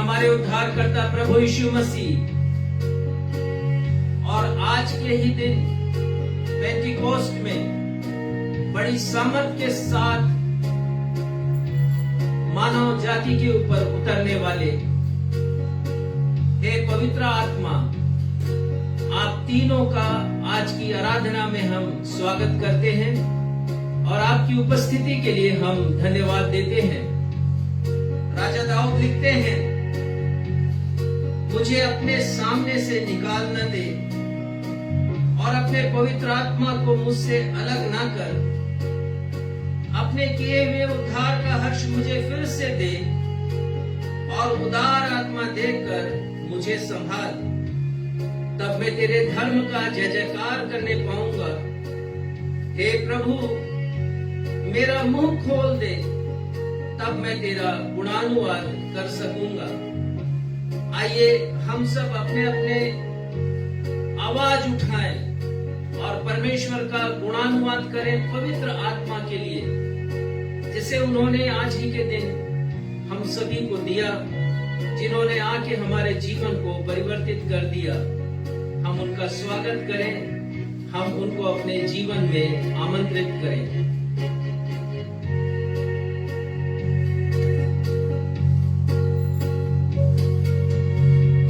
हमारे उद्धारकर्ता प्रभु यीशु मसीह और आज के ही दिन पेंटिकोस्ट में बड़ी सामर्थ के साथ मानव जाति के ऊपर उतरने वाले हे पवित्र आत्मा, आप तीनों का आज की आराधना में हम स्वागत करते हैं और आपकी उपस्थिति के लिए हम धन्यवाद देते हैं। राजा दाऊद लिखते हैं, मुझे अपने सामने से निकाल न दे और अपने पवित्र आत्मा को मुझसे अलग ना कर। अपने किए हुए उद्धार का हर्ष मुझे फिर से दे और उदार आत्मा देकर मुझे संभाल। तब मैं तेरे धर्म का जय जयकार करने पाऊंगा। हे प्रभु, मेरा मुंह खोल दे, तब मैं तेरा गुणानुवाद कर सकूंगा। आइए हम सब अपने अपने आवाज उठाएं और परमेश्वर का गुणानुवाद करें पवित्र आत्मा के लिए, जिसे उन्होंने आज ही के दिन हम सभी को दिया, जिन्होंने आके हमारे जीवन को परिवर्तित कर दिया। हम उनका स्वागत करें, हम उनको अपने जीवन में आमंत्रित करें।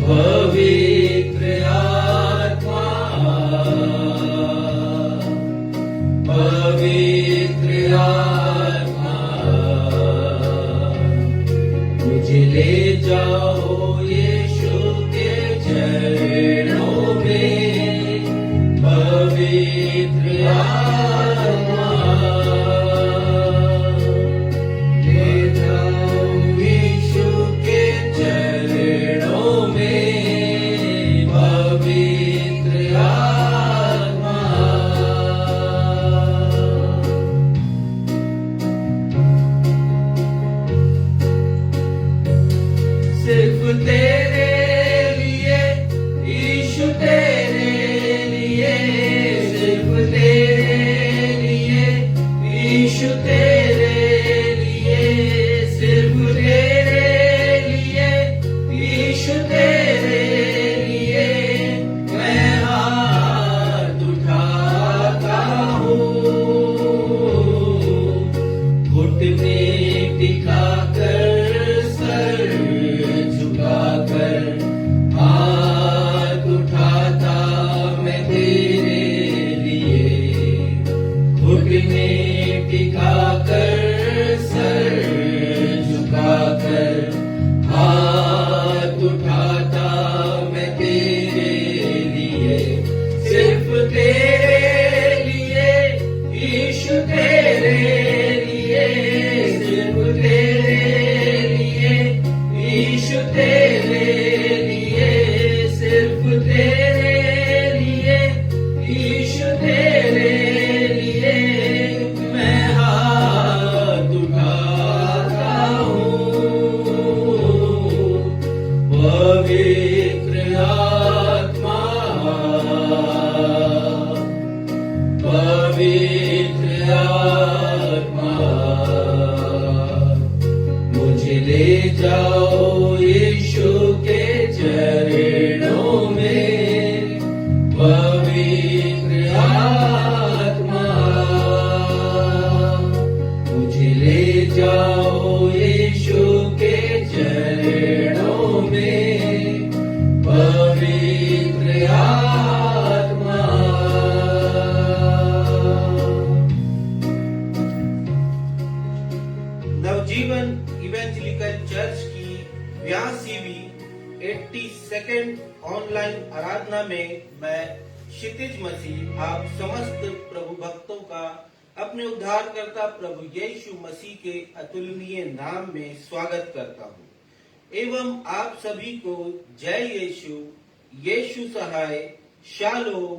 पवित्र आत्मा, पवित्र आत्मा, मुझे ले जाओ यीशु के चरणों में। पवित्र आत्मा, ले जाओ यीशु के चरणों में। पवित्र आत्मा, सिर्फ तेरे लिए यीशु, तेरे लिए, सिर्फ तेरे लिए यीशु, तेरे लिए, सिर्फ तेरे लिए यीशु, तेरे लिए मैं हाथ उठाता हूँ। घुटने टिकाकर, सर झुकाकर, हाथ उठाता मैं तेरे लिए। घुटने टिकाकर, सर झुकाकर, हाथ उठाता मैं तेरे लिए। सिर्फ तेरे लिए यीशु, तेरे लिए, सिर्फ तेरे लिए यीशु, तेरे लिए, सिर्फ तेरे लिए यीशु, तेरे लिए मैं हाथ उठाता हूँ। पवित्र आत्मा, पवित्र आत्मा, मुझे ले जाओ यीशु के चरणों में। पवित्र आत्मा, मुझे ले जाओ यीशु के चरणों में। पवित्र आत्मा, नवजीवन इवेंजेलिकल चर्च की 82वीं 82nd ऑनलाइन आराधना में मैं क्षितिज मसीह आप समस्त प्रभु भक्तों का अपने उद्धारकर्ता प्रभु यीशु मसीह के अतुलनीय नाम में स्वागत करता हूँ एवं आप सभी को जय यीशु, यीशु सहाय, शालोम,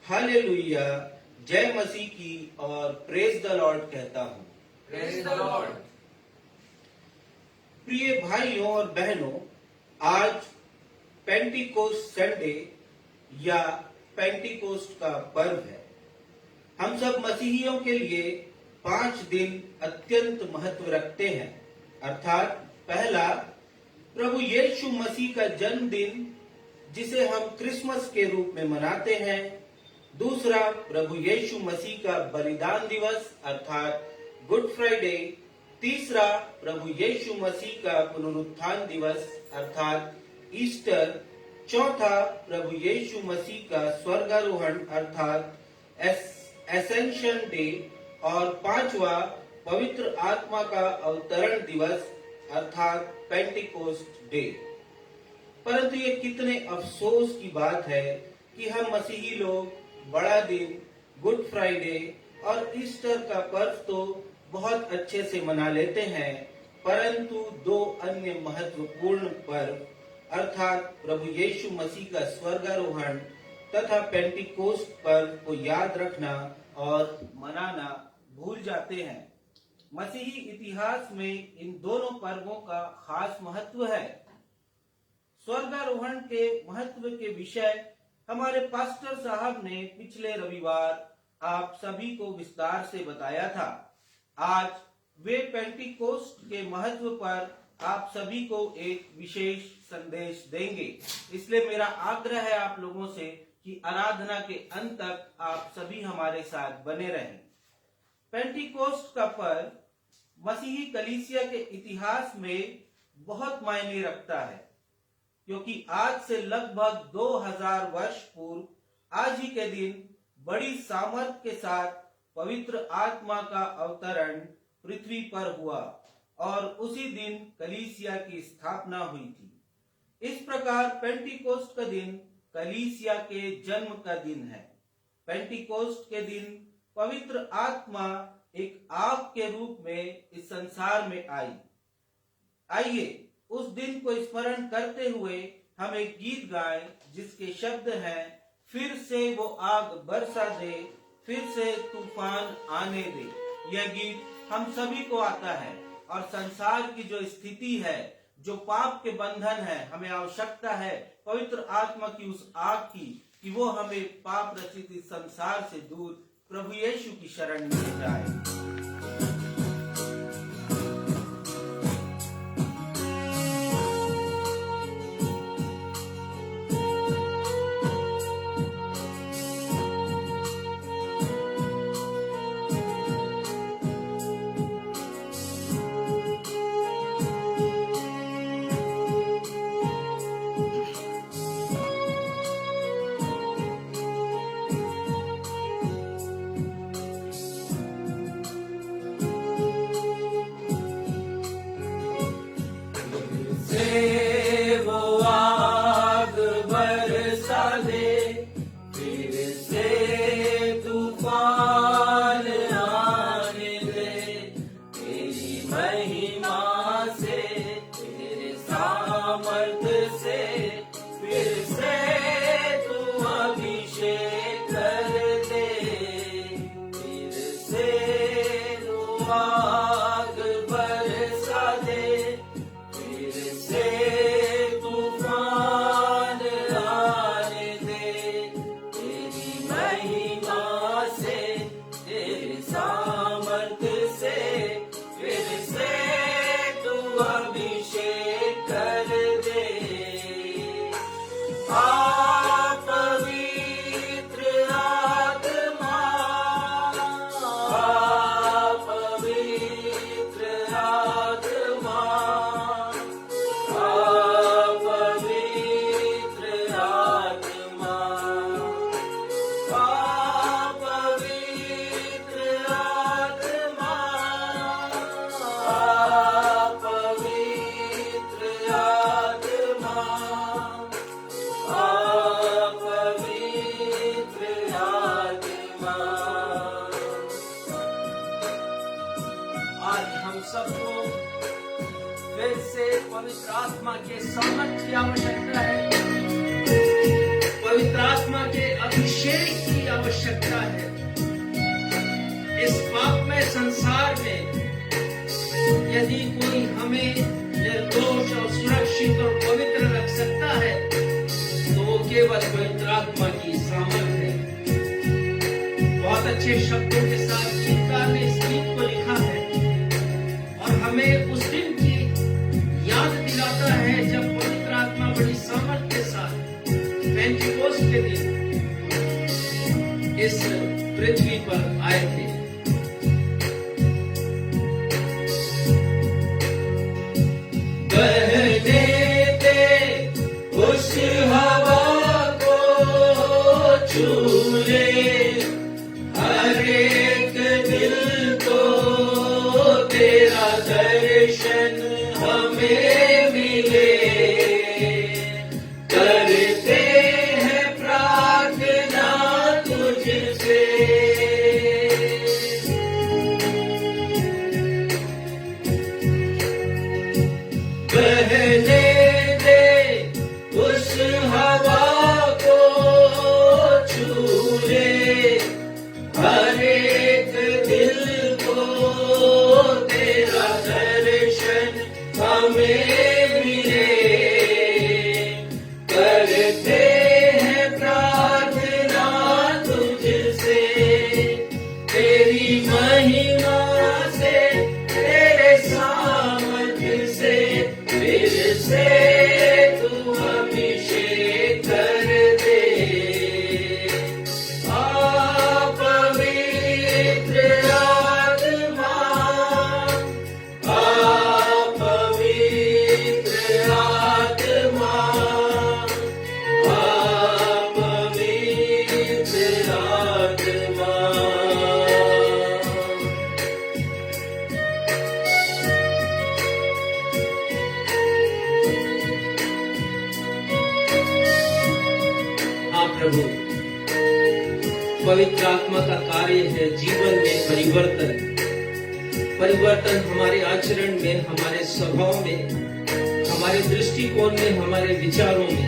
हालेलुया, जय मसीह की और प्रेज द लॉर्ड कहता हूँ। Praise the Lord. प्रिय भाइयों और बहनों, आज पेंटिकोस्ट संडे या पेंटिकोस्ट का पर्व है। हम सब मसीहियों के लिए 5 दिन अत्यंत महत्व रखते हैं, अर्थात पहला प्रभु यीशु मसीह का जन्मदिन जिसे हम क्रिसमस के रूप में मनाते हैं। दूसरा, प्रभु यीशु मसीह का बलिदान दिवस अर्थात गुड फ्राइडे। तीसरा, प्रभु यीशु मसीह का पुनरुत्थान दिवस अर्थात ईस्टर। चौथा, प्रभु यीशु मसीह का स्वर्गारोहण अर्थात एसेंशन डे। और पांचवा, पवित्र आत्मा का अवतरण दिवस अर्थात पेंटिकोस्ट डे। परंतु ये कितने अफसोस की बात है कि हम मसीही लोग बड़ा दिन, गुड फ्राइडे और ईस्टर का पर्व तो बहुत अच्छे से मना लेते हैं, परंतु दो अन्य महत्वपूर्ण पर्व अर्थात प्रभु यीशु मसीह का स्वर्गारोहण तथा पेंटिकोस्ट पर्व को याद रखना और मनाना भूल जाते हैं। मसीही इतिहास में इन दोनों पर्वों का खास महत्व है। स्वर्गारोहण के महत्व के विषय हमारे पास्टर साहब ने पिछले रविवार आप सभी को विस्तार से बताया था। आज वे पेंटिकोस्ट के महत्व पर आप सभी को एक विशेष संदेश देंगे। इसलिए मेरा आग्रह है आप लोगों से कि आराधना के अंत तक आप सभी हमारे साथ बने रहें। पेंटिकोस्ट का पर्व मसीही कलीसिया के इतिहास में बहुत मायने रखता है, क्योंकि आज से लगभग 2000 वर्ष पूर्व आज ही के दिन बड़ी सामर्थ के साथ पवित्र आत्मा का अवतरण पृथ्वी पर हुआ और उसी दिन कलीसिया की स्थापना हुई थी। इस प्रकार पेंटिकोस्ट का दिन कलीसिया के जन्म का दिन है। पेंटिकोस्ट के दिन पवित्र आत्मा एक आग के रूप में इस संसार में आई। आइए उस दिन को स्मरण करते हुए हम एक गीत गाएं जिसके शब्द हैं, फिर से वो आग बरसा दे, फिर से तूफान आने दे। यह गीत हम सभी को आता है और संसार की जो स्थिति है, जो पाप के बंधन है, हमें आवश्यकता है पवित्र आत्मा की उस आग की कि वो हमें पाप रचित इस संसार से दूर प्रभु यीशु की शरण में ले जाए। पवित्र आत्मा के सामर्थ्य की आवश्यकता है, पवित्र आत्मा के अभिषेक की आवश्यकता है। इस पापमय संसार में यदि कोई हमें निर्दोष और सुरक्षित और पवित्र रख सकता है तो वो केवल पवित्र आत्मा की सामर्थ्य है। बहुत अच्छे शब्दों के साथ गीतकार ने इस गीत को लिखा है और हमें उस दिन की याद दिलाता है पृथ्वी पर आए थे। बहने दे उस हवा को, छू ले हर एक दिल को, तेरा दर्शन हमें मिले। करते हैं प्रार्थना तुझसे। बहने दे उस हवा को, छू ले हर एक दिल को, तेरा दर्शन हमें मिले। करते हैं प्रार्थना तुझसे, तेरी महिमा से, तेरे सामर्थ्य से, फिर से तू अभिषेक कर दे। आ पवित्र आत्मा, आ पवित्र आत्मा, आ पवित्र आत्मा। हाँ प्रभु, पवित्र आत्मा का कार्य है जीवन में परिवर्तन। परिवर्तन हमारे आचरण में, हमारे स्वभाव में, हमारे दृष्टिकोण में, हमारे विचारों में,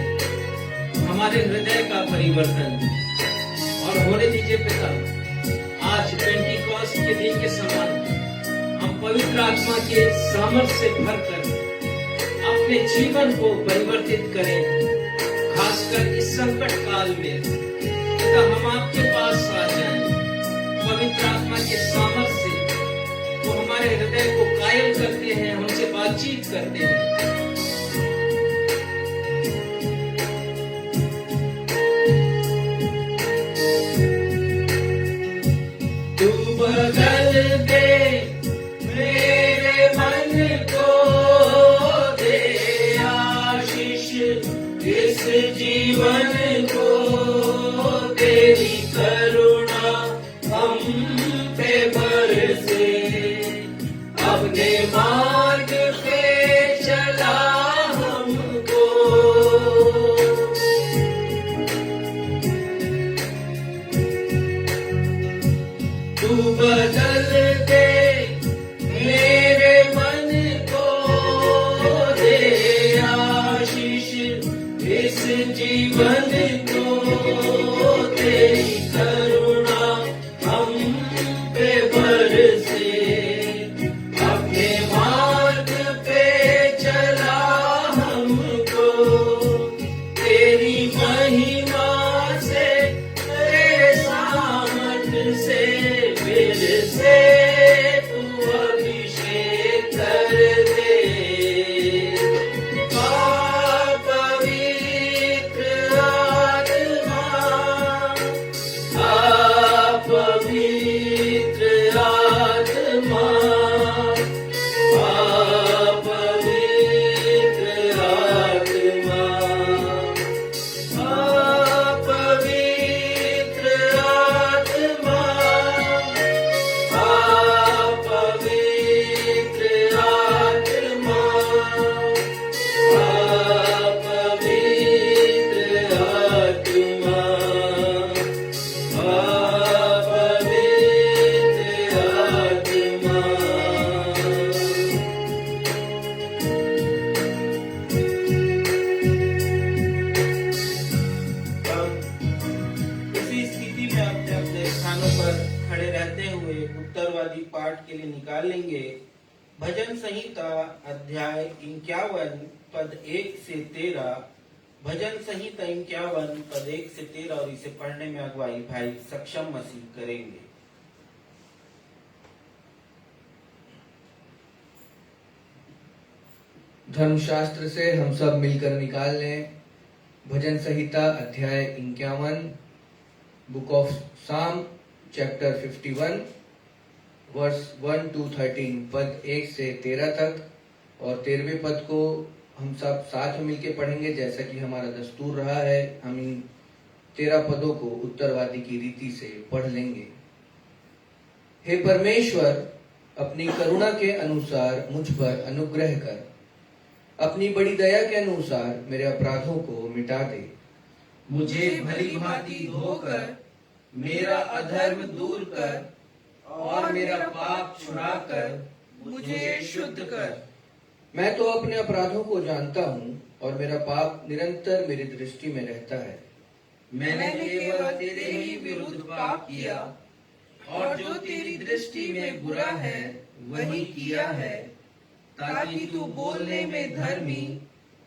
हमारे हृदय का परिवर्तन। और होने दीजिए पिता, आज पेंटिकॉस्ट के दिन के समान हम पवित्र आत्मा के सामर्थ्य से भरकर अपने जीवन को परिवर्तित करें। खासकर इस संकट काल में पिता, हम आपके पास आ जाएं। पवित्र आत्मा के सामर्थ्य से वो हमारे हृदय को कायल करते हैं, हमसे बातचीत करते हैं। तू बदल दे मेरे मन को, दे आशीष इस जीवन को, तेरी करुणा हम पे बरसे। अपने मार्ग पे चला हमको, तू बदल दे मेरे मन को, दे आशीष इस जीवन को, तेरी करुणा हम पे बरसे। अपने मार्ग पे चला हमको, तेरी महिमा से, तेरे सामर्थ्य से, फिर से तू अभिषेक कर दे। आ पवित्र आत्मा, आ पवित्र आत्मा, आ पवित्र आत्मा, आ पवित्र आत्मा, आ पवित्र आत्मा, आ पवित्र आत्मा, आ पवित्र आत्मा। इसी स्थिति में अपने अपने स्थानों पर खड़े रहते हुए उत्तरवादी पाठ के लिए निकाल लेंगे भजन संहिता अध्याय 51 पद 1 से 13। भजन संहिता 51 पद 1 से 13, और इसे पढ़ने में अगुवाई भाई सक्षम मसीह करेंगे। धर्मशास्त्र से हम सब मिलकर निकाल लें भजन संहिता अध्याय 51, बुक ऑफ साम चैप्टर 51 वर्स 1 to 13, पद 1 से 13 तक, और 13वें पद को हम सब साथ में मिलकर पढ़ेंगे। जैसा कि हमारा दस्तूर रहा है, हम इन 13 पदों को उत्तरवादी की रीति से पढ़ लेंगे। हे परमेश्वर, अपनी करुणा के अनुसार मुझ पर अनुग्रह कर, अपनी बड़ी दया के अनुसार मेरे अपराधों को मिटा दे। मुझे भली भांति धोकर मेरा अधर्म दूर कर और मेरा पाप छुड़ाकर मुझे शुद्ध कर। मैं तो अपने अपराधों को जानता हूँ और मेरा पाप निरंतर मेरी दृष्टि में रहता है। मैंने केवल तेरे ही विरुद्ध पाप किया और जो तेरी दृष्टि में बुरा है वही किया है, ताकि तू बोलने में धर्मी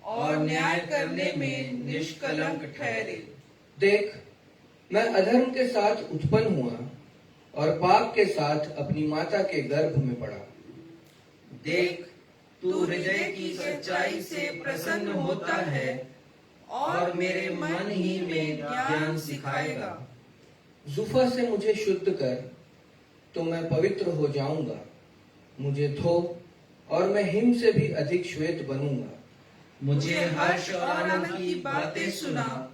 और न्याय करने में निष्कलंक ठहरे। देख, मैं अधर्म के साथ उत्पन्न हुआ और पाप के साथ अपनी माता के गर्भ में पड़ा। देख, तू हृदय की सच्चाई से प्रसन्न होता है और मेरे मन ही में ज्ञान सिखाएगा। जुफा से मुझे शुद्ध कर, तो मैं पवित्र हो जाऊंगा। मुझे धो और मैं हिम से भी अधिक श्वेत बनूंगा। मुझे हर्ष और आनंद की बातें सुना,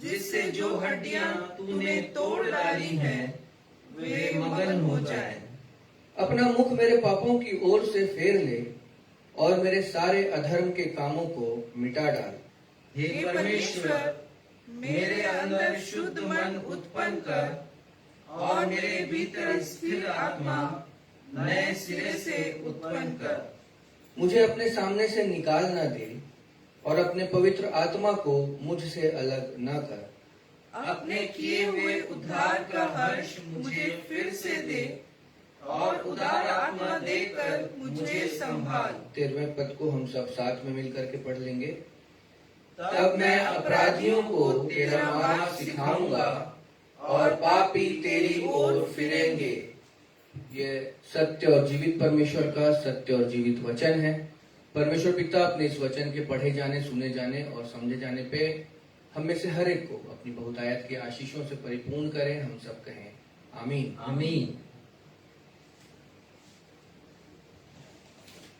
जिससे जो हड्डियां तूने तोड़ डाली हैं वे मगन हो जाएं। अपना मुख मेरे पापों की ओर से फेर ले और मेरे सारे अधर्म के कामों को मिटा डाल। हे परमेश्वर, मेरे अंदर शुद्ध मन उत्पन्न कर और मेरे भीतर स्थिर आत्मा नए सिरे से उत्पन्न कर। मुझे अपने सामने से निकाल न दे और अपने पवित्र आत्मा को मुझसे अलग न कर। अपने किए हुए उद्धार का हर्ष मुझे फिर से दे और उदार आत्मा देकर मुझे संभाल। 13वें पद को हम सब साथ में मिलकर के पढ़ लेंगे। तब मैं अपराधियों को तेरा मार्ग सिखाऊंगा और पापी तेरी ओर फिरेंगे। ये सत्य और जीवित परमेश्वर का सत्य और जीवित वचन है। परमेश्वर पिता अपने इस वचन के पढ़े जाने, सुने जाने और समझे जाने पे हम में से हर एक को अपनी बहुतायत की आशीषों से परिपूर्ण करें। हम सब कहें आमीन। आमीन।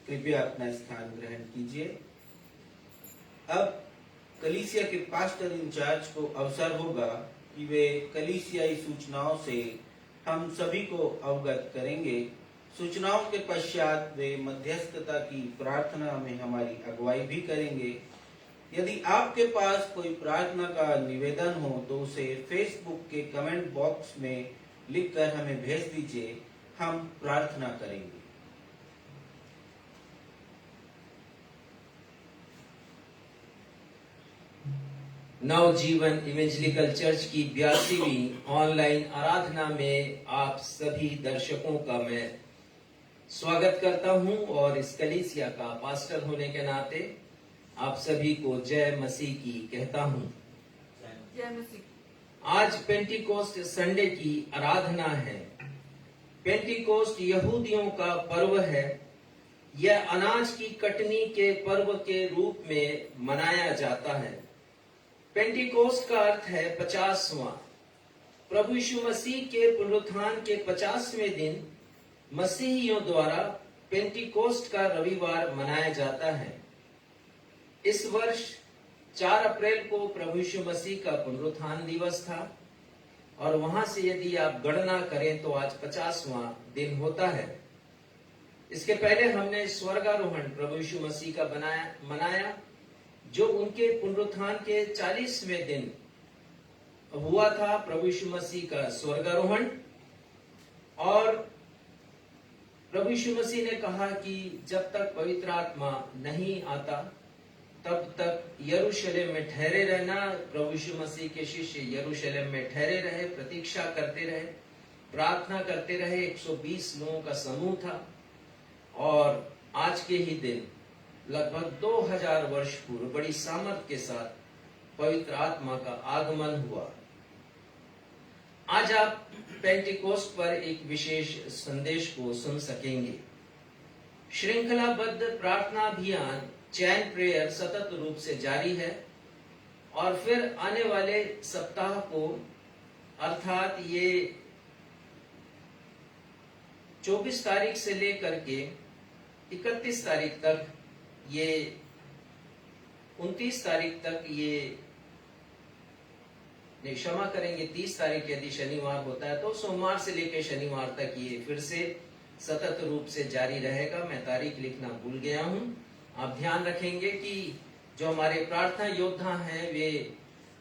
कृपया अपना स्थान ग्रहण कीजिए। अब कलीसिया के पास्टर इंचार्ज को अवसर होगा कि वे कलीसियाई सूचनाओं से हम सभी को अवगत करेंगे। सूचनाओं के पश्चात वे मध्यस्थता की प्रार्थना में हमारी अगुवाई भी करेंगे। यदि आपके पास कोई प्रार्थना का निवेदन हो तो उसे फेसबुक के कमेंट बॉक्स में लिखकर हमें भेज दीजिए, हम प्रार्थना करेंगे। नवजीवन इवेंजलिकल चर्च की 82वीं ऑनलाइन आराधना में आप सभी दर्शकों का मैं स्वागत करता हूं और इस कलीसिया का पास्टर होने के नाते आप सभी को जय मसीह की कहता हूं। जय मसीह। आज पेंटिकोस्ट संडे की आराधना है। पेंटिकोस्ट यहूदियों का पर्व है। यह अनाज की कटनी के पर्व के रूप में मनाया जाता है। पेंटिकोस्ट का अर्थ है 50वां। प्रभु यीशु मसीह के पुनरुत्थान के 50वें दिन मसीहियों द्वारा पेंटिकोस्ट का रविवार मनाया जाता है। इस वर्ष 4 अप्रैल को प्रभु यीशु मसीह का पुनरुत्थान दिवस था और वहां से यदि आप गणना करें तो आज 50वां दिन होता है। इसके पहले हमने स्वर्गारोहण प्रभु यीशु मसीह का मनाया, जो उनके पुनरुत्थान के 40वें दिन हुआ था। प्रभु यीशु मसीह का स्वर्गारोहण, और प्रभु यीशु मसीह ने कहा कि जब तक पवित्र आत्मा नहीं आता तब तक यरूशलेम में ठहरे रहना। प्रभु यीशु मसीह के शिष्य यरूशलेम में ठहरे रहे, प्रतीक्षा करते रहे, प्रार्थना करते रहे। 120 लोगों का समूह था और आज के ही दिन लगभग 2000 वर्ष पूर्व बड़ी सामर्थ के साथ पवित्र आत्मा का आगमन हुआ। आज आप पेंटिकोस्ट पर एक विशेष संदेश को सुन सकेंगे। श्रृंखलाबद्ध प्रार्थना अभियान चैन प्रेयर सतत रूप से जारी है और फिर आने वाले सप्ताह को, अर्थात ये 24 तारीख से लेकर के 31 तारीख तक, ये 29 तारीख तक, ये नहीं क्षमा करेंगे 30 तारीख यदि शनिवार होता है तो सोमवार से लेकर शनिवार तक ये फिर से सतत रूप से जारी रहेगा। मैं तारीख लिखना भूल गया हूं। आप ध्यान रखेंगे कि जो हमारे प्रार्थना योद्धा हैं वे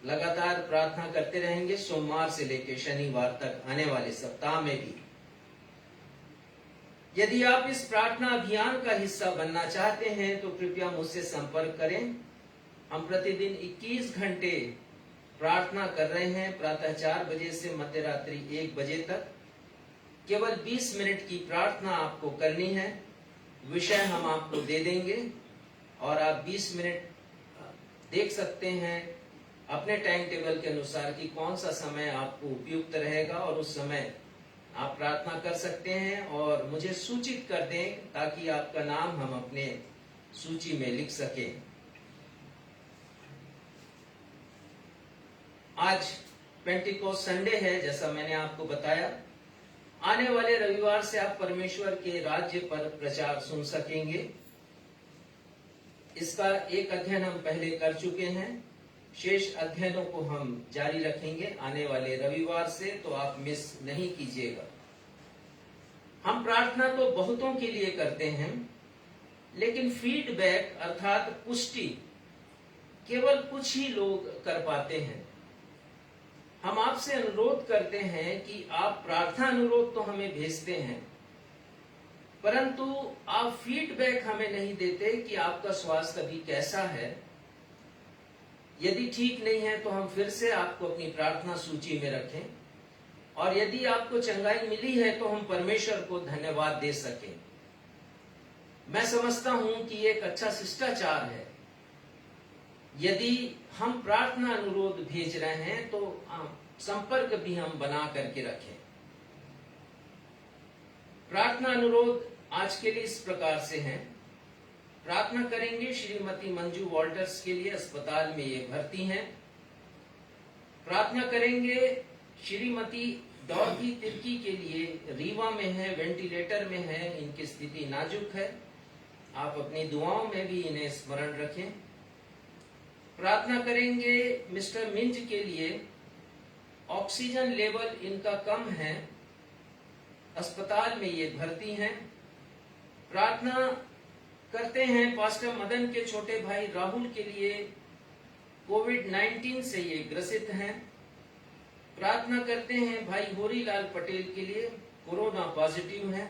लगातार प्रार्थना करते रहेंगे सोमवार से लेकर शनिवार तक आने वाले सप्ताह में भी। यदि आप इस प्रार्थना अभियान का हिस्सा बनना चाहते हैं तो कृपया मुझसे संपर्क करें। हम प्रतिदिन 21 घंटे प्रार्थना कर रहे हैं, प्रातः 4 बजे से मध्य रात्रि 1 बजे तक। केवल 20 मिनट की प्रार्थना आपको करनी है। विषय हम आपको दे देंगे और आप 20 मिनट देख सकते हैं अपने टाइम टेबल के अनुसार कि कौन सा समय आपको उपयुक्त रहेगा और उस समय आप प्रार्थना कर सकते हैं और मुझे सूचित कर दें ताकि आपका नाम हम अपने सूची में लिख सकें। आज पेंटिकोस्ट संडे है, जैसा मैंने आपको बताया। आने वाले रविवार से आप परमेश्वर के राज्य पर प्रचार सुन सकेंगे। इसका एक अध्ययन हम पहले कर चुके हैं, शेष अध्ययनों को हम जारी रखेंगे आने वाले रविवार से, तो आप मिस नहीं कीजिएगा। हम प्रार्थना तो बहुतों के लिए करते हैं, लेकिन फीडबैक अर्थात पुष्टि केवल कुछ ही लोग कर पाते हैं। हम आपसे अनुरोध करते हैं कि आप प्रार्थना अनुरोध तो हमें भेजते हैं, परंतु आप फीडबैक हमें नहीं देते कि आपका स्वास्थ्य अभी कैसा है। यदि ठीक नहीं है तो हम फिर से आपको अपनी प्रार्थना सूची में रखें, और यदि आपको चंगाई मिली है तो हम परमेश्वर को धन्यवाद दे सकें। मैं समझता हूं कि ये एक अच्छा शिष्टाचार है। यदि हम प्रार्थना अनुरोध भेज रहे हैं तो संपर्क भी हम बना करके रखें। प्रार्थना अनुरोध आज के लिए इस प्रकार से हैं। प्रार्थना करेंगे श्रीमती मंजू वॉल्टर्स के लिए, अस्पताल में ये भर्ती हैं। प्रार्थना करेंगे श्रीमती डॉर्की तिर्की के लिए, रीवा में है, वेंटिलेटर में है, इनकी स्थिति नाजुक है। आप अपनी दुआओं में भी इन्हें स्मरण रखें। प्रार्थना करेंगे मिस्टर मिंज के लिए, ऑक्सीजन लेवल इनका कम है, अस्पताल में ये भर्ती हैं। प्रार्थना करते हैं पास्टर मदन के छोटे भाई राहुल के लिए, कोविड-19 से ये ग्रसित हैं। प्रार्थना करते हैं भाई होरीलाल पटेल के लिए, कोरोना पॉजिटिव है।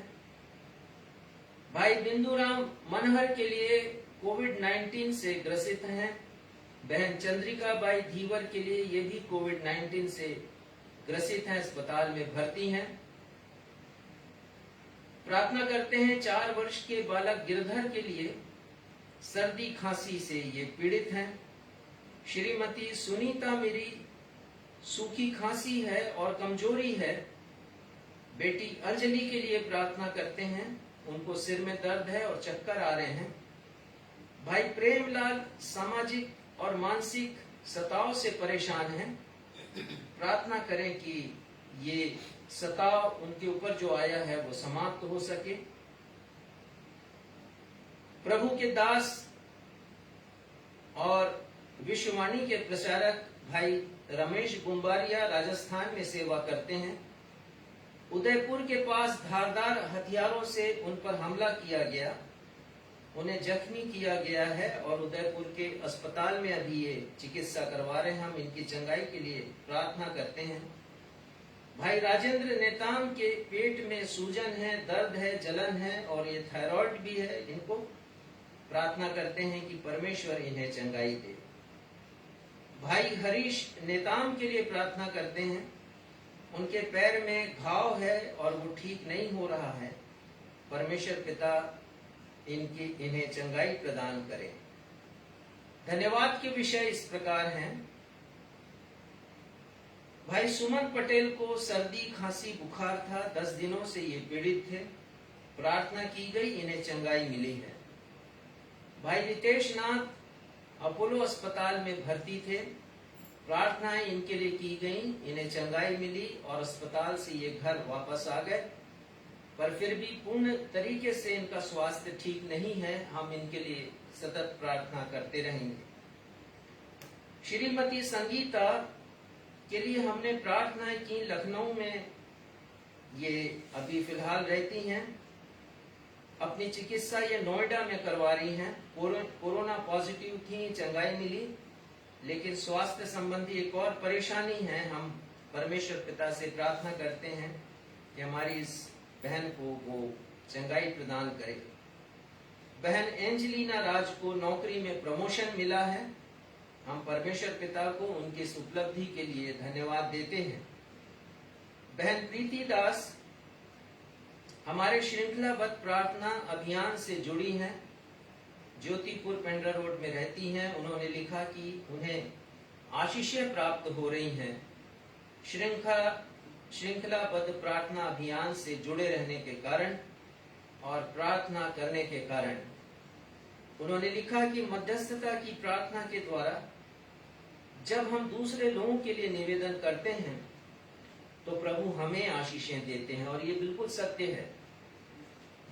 भाई बिंदुराम मनहर के लिए कोविड-19 से ग्रसित हैं। बहन चंद्रिका बाई धीवर के लिए, ये भी कोविड-19 से ग्रसित हैं, अस्पताल में भर्ती हैं। प्रार्थना करते हैं 4 वर्ष के बालक गिरधर के लिए, सर्दी खांसी से ये पीड़ित हैं। श्रीमती सुनीता मेरी, सूखी खांसी है और कमजोरी है। बेटी अंजलि के लिए प्रार्थना करते हैं, उनको सिर में दर्द है और चक्कर आ रहे हैं। भाई प्रेमलाल सामाजिक और मानसिक सताव से परेशान हैं। प्रार्थना करें कि ये सताव उनके ऊपर जो आया है वो समाप्त हो सके। प्रभु के दास और विश्ववाणी के प्रचारक भाई रमेश गुम्बारिया राजस्थान में सेवा करते हैं। उदयपुर के पास धारदार हथियारों से उन पर हमला किया गया, उन्हें जख्मी किया गया है और उदयपुर के अस्पताल में अभी ये चिकित्सा करवा रहे हैं। हम इनकी चंगाई के लिए प्रार्थना करते हैं। भाई राजेंद्र नेताम के पेट में सूजन है, दर्द है, जलन है और ये थायराइड भी है। इनको प्रार्थना करते हैं कि परमेश्वर इन्हें चंगाई दे। भाई हरीश नेताम के लिए प्रार्थना करते हैं, उनके पैर में घाव है और वो ठीक नहीं हो रहा है। परमेश्वर पिता इन्हें चंगाई प्रदान करें। धन्यवाद के विषय इस प्रकार हैं। भाई सुमन पटेल को सर्दी खांसी बुखार था, 10 दिनों से ये पीड़ित थे। प्रार्थना की गई, इन्हें चंगाई मिली है। भाई रितेश नाथ अपोलो अस्पताल में भर्ती थे। प्रार्थनाएं इनके लिए की गई, इन्हें चंगाई मिली और अस्पताल से ये घर वापस आ गए। पर फिर भी पूर्ण तरीके से इनका स्वास्थ्य ठीक नहीं है। हम इनके लिए सतत प्रार्थना करते रहेंगे। श्रीमती संगीता के लिए हमने प्रार्थनाएं की। लखनऊ में ये अभी फिलहाल रहती हैं। अपनी चिकित्सा ये नोएडा में करवा रही हैं। कोरोना पॉजिटिव थी, चंगाई मिली, लेकिन स्वास्थ्य संबंधी एक और परेशानी है। हम परमेश्वर पिता से प्रार्थना करते हैं कि हमारी इस बहन को वो चंगाई प्रदान करे। बहन एंजेलिना राज को नौकरी में प्रमोशन मिला है। हम परमेश्वर पिता को उनकी इस उपलब्धि के लिए धन्यवाद देते हैं। बहन प्रीति दास हमारे श्रृंखलाबद्ध प्रार्थना अभियान से जुड़ी हैं। ज्योतिपुर पेंड्रा रोड में रहती हैं। उन्होंने लिखा कि उन्हें आशीषें प्राप्त हो रही हैं श्रृंखलाबद्ध प्रार्थना अभियान से जुड़े रहने के कारण और प्रार्थना करने के कारण। उन्होंने लिखा कि मध्यस्थता की प्रार्थना के द्वारा जब हम दूसरे लोगों के लिए निवेदन करते हैं तो प्रभु हमें आशीषें देते हैं, और ये बिल्कुल सत्य है।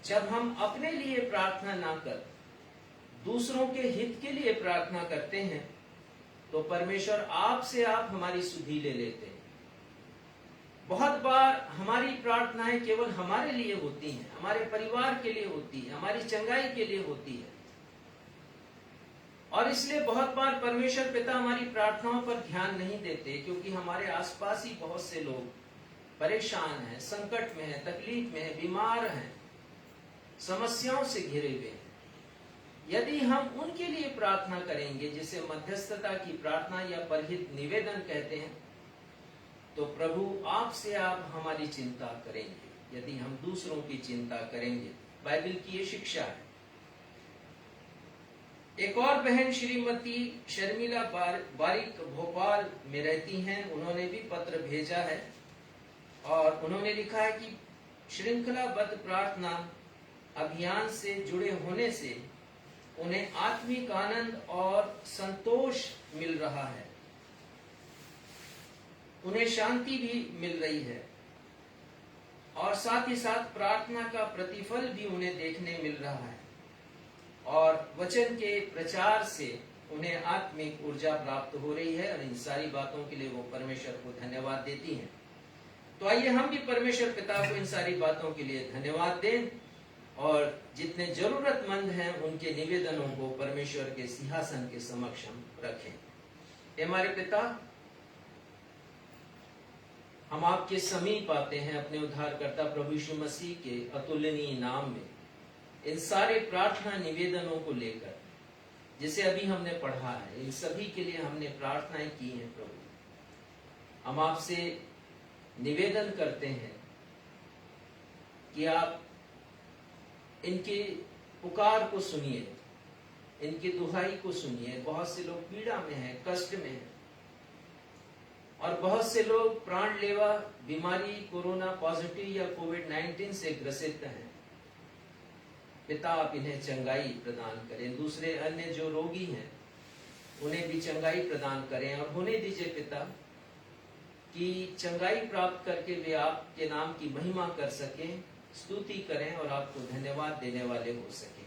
जब हम अपने लिए प्रार्थना ना कर दूसरों के हित के लिए प्रार्थना करते हैं तो परमेश्वर आपसे आप हमारी सुधि ले लेते हैं। बहुत बार हमारी प्रार्थनाएं केवल हमारे लिए होती हैं, हमारे परिवार के लिए होती है, हमारी चंगाई के लिए होती है, और इसलिए बहुत बार परमेश्वर पिता हमारी प्रार्थनाओं पर ध्यान नहीं देते, क्योंकि हमारे आसपास ही बहुत से लोग परेशान हैं, संकट में हैं, तकलीफ में हैं, बीमार हैं, समस्याओं से घिरे हुए हैं। यदि हम उनके लिए प्रार्थना करेंगे, जिसे मध्यस्थता की प्रार्थना या परहित निवेदन कहते हैं, तो प्रभु आपसे आप हमारी चिंता करेंगे। यदि हम दूसरों की चिंता करेंगे, बाइबल की ये शिक्षा है। एक और बहन श्रीमती शर्मिला बारिक भोपाल में रहती हैं। उन्होंने भी पत्र भेजा है और उन्होंने लिखा है कि श्रृंखलाबद्ध प्रार्थना अभियान से जुड़े होने से उन्हें आत्मिक आनंद और संतोष मिल रहा है, उन्हें शांति भी मिल रही है, और साथ ही साथ प्रार्थना का प्रतिफल भी उन्हें देखने मिल रहा है, और वचन के प्रचार से उन्हें आत्मिक ऊर्जा प्राप्त हो रही है। और इन सारी बातों के लिए वो परमेश्वर को धन्यवाद देती हैं। तो आइए हम भी परमेश्वर पिता को इन सारी बातों के लिए धन्यवाद दें, और जितने जरूरतमंद हैं उनके निवेदनों को परमेश्वर के सिंहासन के समक्ष हम रखें। हे हमारे पिता, हम आपके समीप आते हैं अपने उद्धारकर्ता प्रभु यीशु मसीह के अतुलनीय नाम में, इन सारे प्रार्थना निवेदनों को लेकर, जिसे अभी हमने पढ़ा है, इन सभी के लिए हमने प्रार्थनाएं की हैं। प्रभु, हम आपसे निवेदन करते हैं कि आप इनके पुकार को सुनिए, इनकी दुहाई को सुनिए। बहुत से लोग पीड़ा में हैं, कष्ट में हैं, और बहुत से लोग प्राणलेवा बीमारी, कोरोना पॉजिटिव या कोविड-19 से ग्रसित हैं। पिता, आप इन्हें चंगाई प्रदान करें। दूसरे अन्य जो रोगी हैं उन्हें भी चंगाई प्रदान करें, और होने दीजिए पिता कि चंगाई प्राप्त करके वे आपके नाम की महिमा कर सकें, स्तुति करें और आपको धन्यवाद देने वाले हो सके।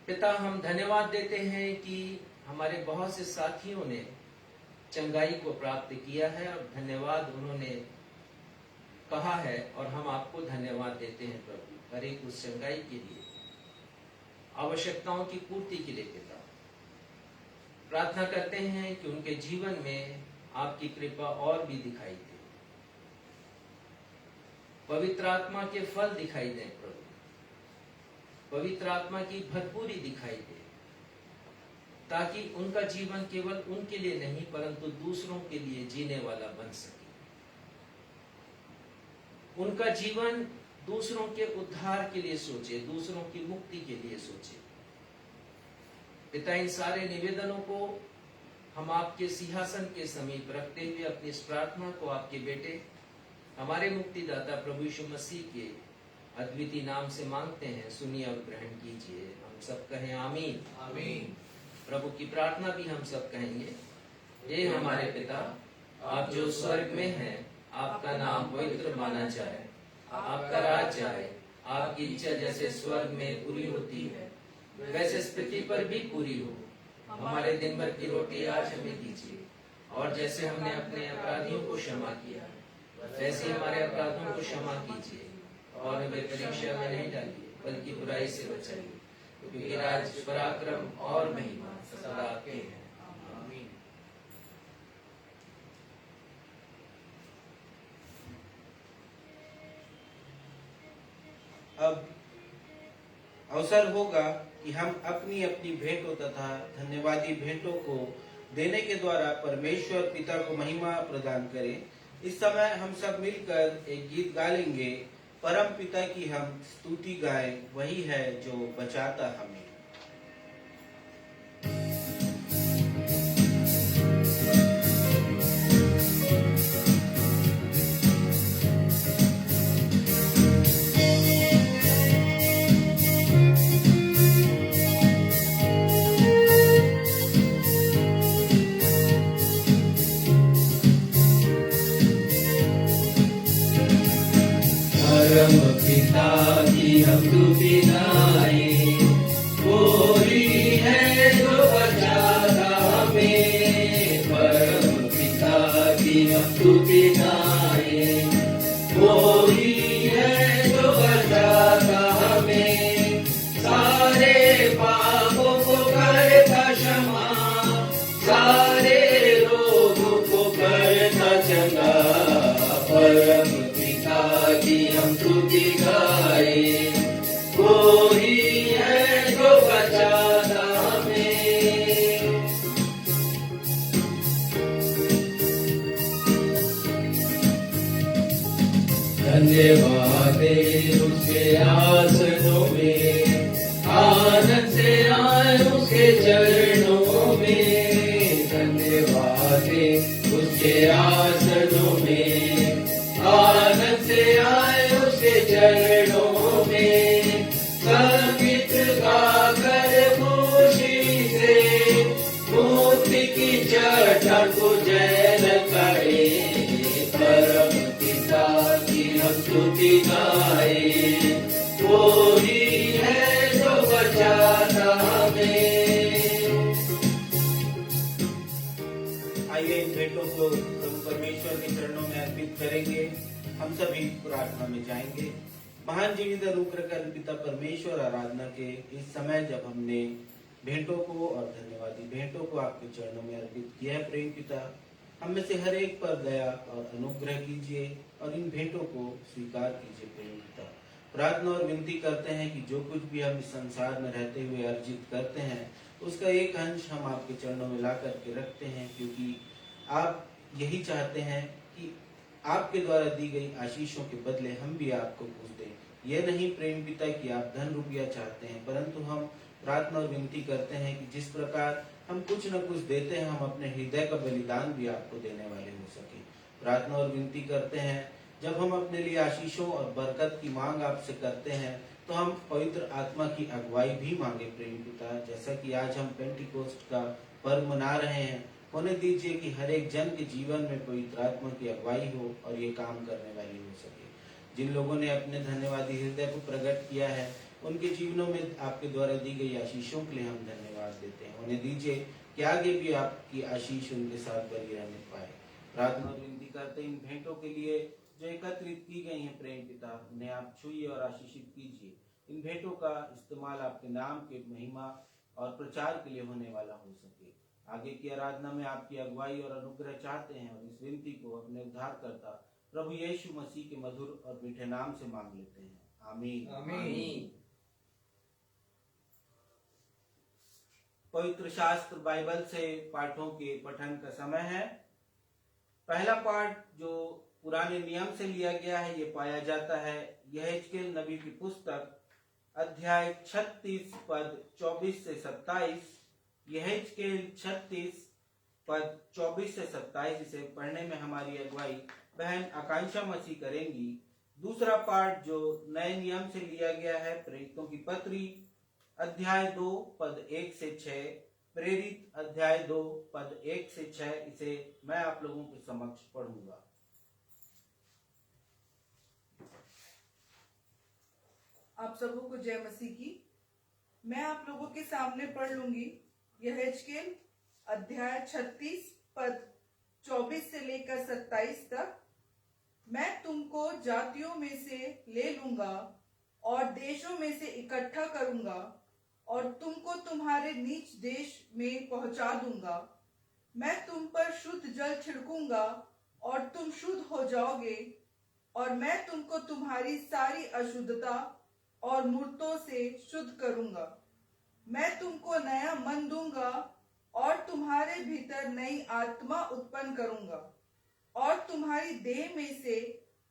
पिता, हम धन्यवाद देते हैं कि हमारे बहुत से साथियों ने चंगाई को प्राप्त किया है, और धन्यवाद उन्होंने कहा है, और हम आपको धन्यवाद देते हैं प्रभु हर एक उस चंगाई के लिए, आवश्यकताओं की पूर्ति के लिए। पिता, प्रार्थना करते हैं कि उनके जीवन में आपकी कृपा और भी दिखाई दे, पवित्र आत्मा के फल दिखाई दें प्रभु, पवित्र आत्मा की भरपूरी दिखाई दे, ताकि उनका जीवन केवल उनके लिए नहीं परंतु दूसरों के लिए जीने वाला बन सके। उनका जीवन दूसरों के उद्धार के लिए सोचे, दूसरों की मुक्ति के लिए सोचे। पिता, इन सारे निवेदनों को हम आपके सिंहासन के समीप रखते हुए अपनी इस प्रार्थना को आपके बेटे हमारे मुक्तिदाता प्रभु यीशु मसीह के अद्वितीय नाम से मांगते हैं। सुनिए और ग्रहण कीजिए। हम सब कहें आमीन। आमीन। प्रभु की प्रार्थना भी हम सब कहेंगे। हे हमारे पिता, आप जो स्वर्ग में हैं, आपका नाम पवित्र माना जाए, आपका राज्य आए, आपकी इच्छा जैसे स्वर्ग में पूरी होती है वैसे इस पृथ्वी पर भी पूरी हो। हमारे दिन भर की रोटी आज हमें दीजिए, और जैसे हमने अपने अपराधियों को क्षमा किया वैसे हमारे अपराधों को क्षमा कीजिए, और हमें परीक्षा में नहीं डालिए बल्कि बुराई से बचाइए, क्योंकि राज्य, पराक्रम और महिमा सदा आपके हैं। आमीन। अब अवसर होगा कि हम अपनी अपनी भेंटों तथा धन्यवादी भेंटों को देने के द्वारा परमेश्वर पिता को महिमा प्रदान करें। इस समय हम सब मिलकर एक गीत गा लेंगे, परम पिता की हम स्तुति गाएं, वही है जो बचाता हमें। परम पिता की हम स्तुति गाएं, कोई है जो बचाता हमें। परम पिता की हम स्तुति गाएं, कोई है जो बचाता हमें। सारे पापों को करता क्षमा, सारे रोगों को करता चंगा। परम की हम स्तुति गाएं, कोई है जो बचाता हमें। धन्यवाद उसके आसनों में, आनंद से आए उसके चरणों में। धन्यवाद उसके आसनों में, आनंद से आए उसके चरणों में। संगीत गाकर खुशी से मुक्ति की चट्टान को जय करे। परम पिता की हम स्तुति गाएं, कोई है जो बचाता हमें। आइए इन भेंटों को प्रभु परमेश्वर के चरणों में अर्पित करेंगे। हम सभी प्रार्थना में जाएंगे। महान जीवित रूप रखकर पिता परमेश्वर, आराधना के इस समय जब हमने भेंटों को और धन्यवादी भेंटों को आपके चरणों में अर्पित किया है, प्रेम पिता, हम में से हर एक पर दया और अनुग्रह कीजिए और इन भेंटों को स्वीकार कीजिए। प्रेम पिता, प्रार्थना और विनती करते हैं कि जो कुछ भी हम इस संसार में रहते हुए अर्जित करते हैं उसका एक अंश हम आपके चरणों में ला करके रखते हैं, क्योंकि आप यही चाहते हैं कि आपके द्वारा दी गई आशीषों के बदले हम भी आपको कुछ दें। यह नहीं प्रेम पिता कि आप धन रुपया चाहते हैं, परंतु हम प्रार्थना और विनती करते हैं कि जिस प्रकार हम कुछ न कुछ देते हैं, हम अपने हृदय का बलिदान भी आपको देने वाले हो सके। प्रार्थना और विनती करते हैं जब हम अपने लिए आशीषों और बरकत की मांग आपसे करते हैं तो हम पवित्र आत्मा की अगुवाई भी मांगे। प्रेम पिता, जैसा कि आज हम पेंटिकोस्ट का पर्व मना रहे हैं, होने दीजिए कि हर एक जन के जीवन में पवित्र आत्मा की अगुवाई हो और ये काम करने वाली हो सके। जिन लोगों ने अपने धन्यवादी हृदय को प्रकट किया है, उनके जीवनों में आपके द्वारा दी गई आशीषों के लिए हम धन्यवाद देते हैं। उन्हें दीजिए कि आगे भी आपकी आशीष उनके साथ बनी रहने पाए। प्रार्थना और विनती करते इन भेंटों के लिए जो एकत्रित की गई हैं, प्रेम पिता, उन्हें आप छुइए और आशीषित कीजिए। इन भेंटों का इस्तेमाल आपके नाम के महिमा और प्रचार के लिए होने वाला हो सके। आगे की आराधना में आपकी अगुवाई और अनुग्रह चाहते हैं और इस विनती को अपने उद्धारकर्ता प्रभु यीशु मसीह के मधुर और मीठे नाम से मांग लेते हैं। आमीन। आमीन। पवित्र शास्त्र बाइबल से पाठों के पठन का समय है। पहला पाठ जो पुराने नियम से लिया गया है, ये पाया जाता है यहेजकेल नबी की पुस्तक अध्याय 36 पद 24 से 27। यहेजकेल 36 पद 24 से 27, इसे पढ़ने में हमारी अगुवाई बहन आकांक्षा मसीह करेंगी। दूसरा पाठ जो नए नियम से लिया गया है, प्रेरितों की पत्री अध्याय 2 पद 1 से 6। प्रेरित अध्याय 2 पद 1 से 6, इसे मैं आप लोगों के समक्ष पढ़ूंगा। आप सबों को जय मसीह की। मैं आप लोगों के सामने पढ़ लूंगी यहेजकेल अध्याय 36 पद 24 से लेकर 27 तक। मैं तुमको जातियों में से ले लूंगा और देशों में से इकट्ठा करूंगा और तुमको तुम्हारे नीच देश में पहुंचा दूंगा। मैं तुम पर शुद्ध जल छिड़कूंगा और तुम शुद्ध हो जाओगे और मैं तुमको तुम्हारी सारी अशुद्धता और मूर्तों से शुद्ध करूंगा। मैं तुमको नया मन दूंगा और तुम्हारे भीतर नई आत्मा उत्पन्न करूंगा और तुम्हारी देह में से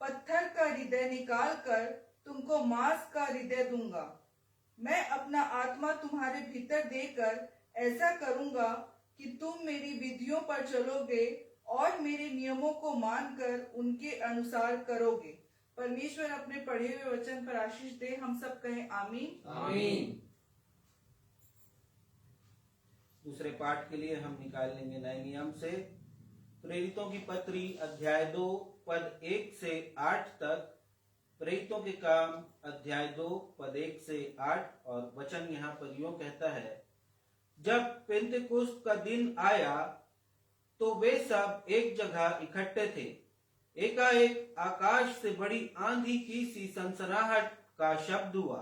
पत्थर का हृदय निकाल कर तुमको मांस का हृदय दूंगा। मैं अपना आत्मा तुम्हारे भीतर देकर ऐसा करूंगा कि तुम मेरी विधियों पर चलोगे और मेरे नियमों को मानकर उनके अनुसार करोगे। परमेश्वर अपने पढ़े हुए वचन पर आशीष दे। हम सब कहें आमीन। आमीन। दूसरे पाठ के लिए हम निकाल लेंगे नए नियम से प्रेरितों की पत्री अध्याय 2 पद 1 से 8 तक। प्रेरितों के काम अध्याय 2 पद 1 से 8 और वचन यहाँ पर यूं कहता है, जब पेंतेकोस्त का दिन आया तो वे सब एक जगह इकट्ठे थे। एकाएक आकाश से बड़ी आंधी की सी सनसनाहट का शब्द हुआ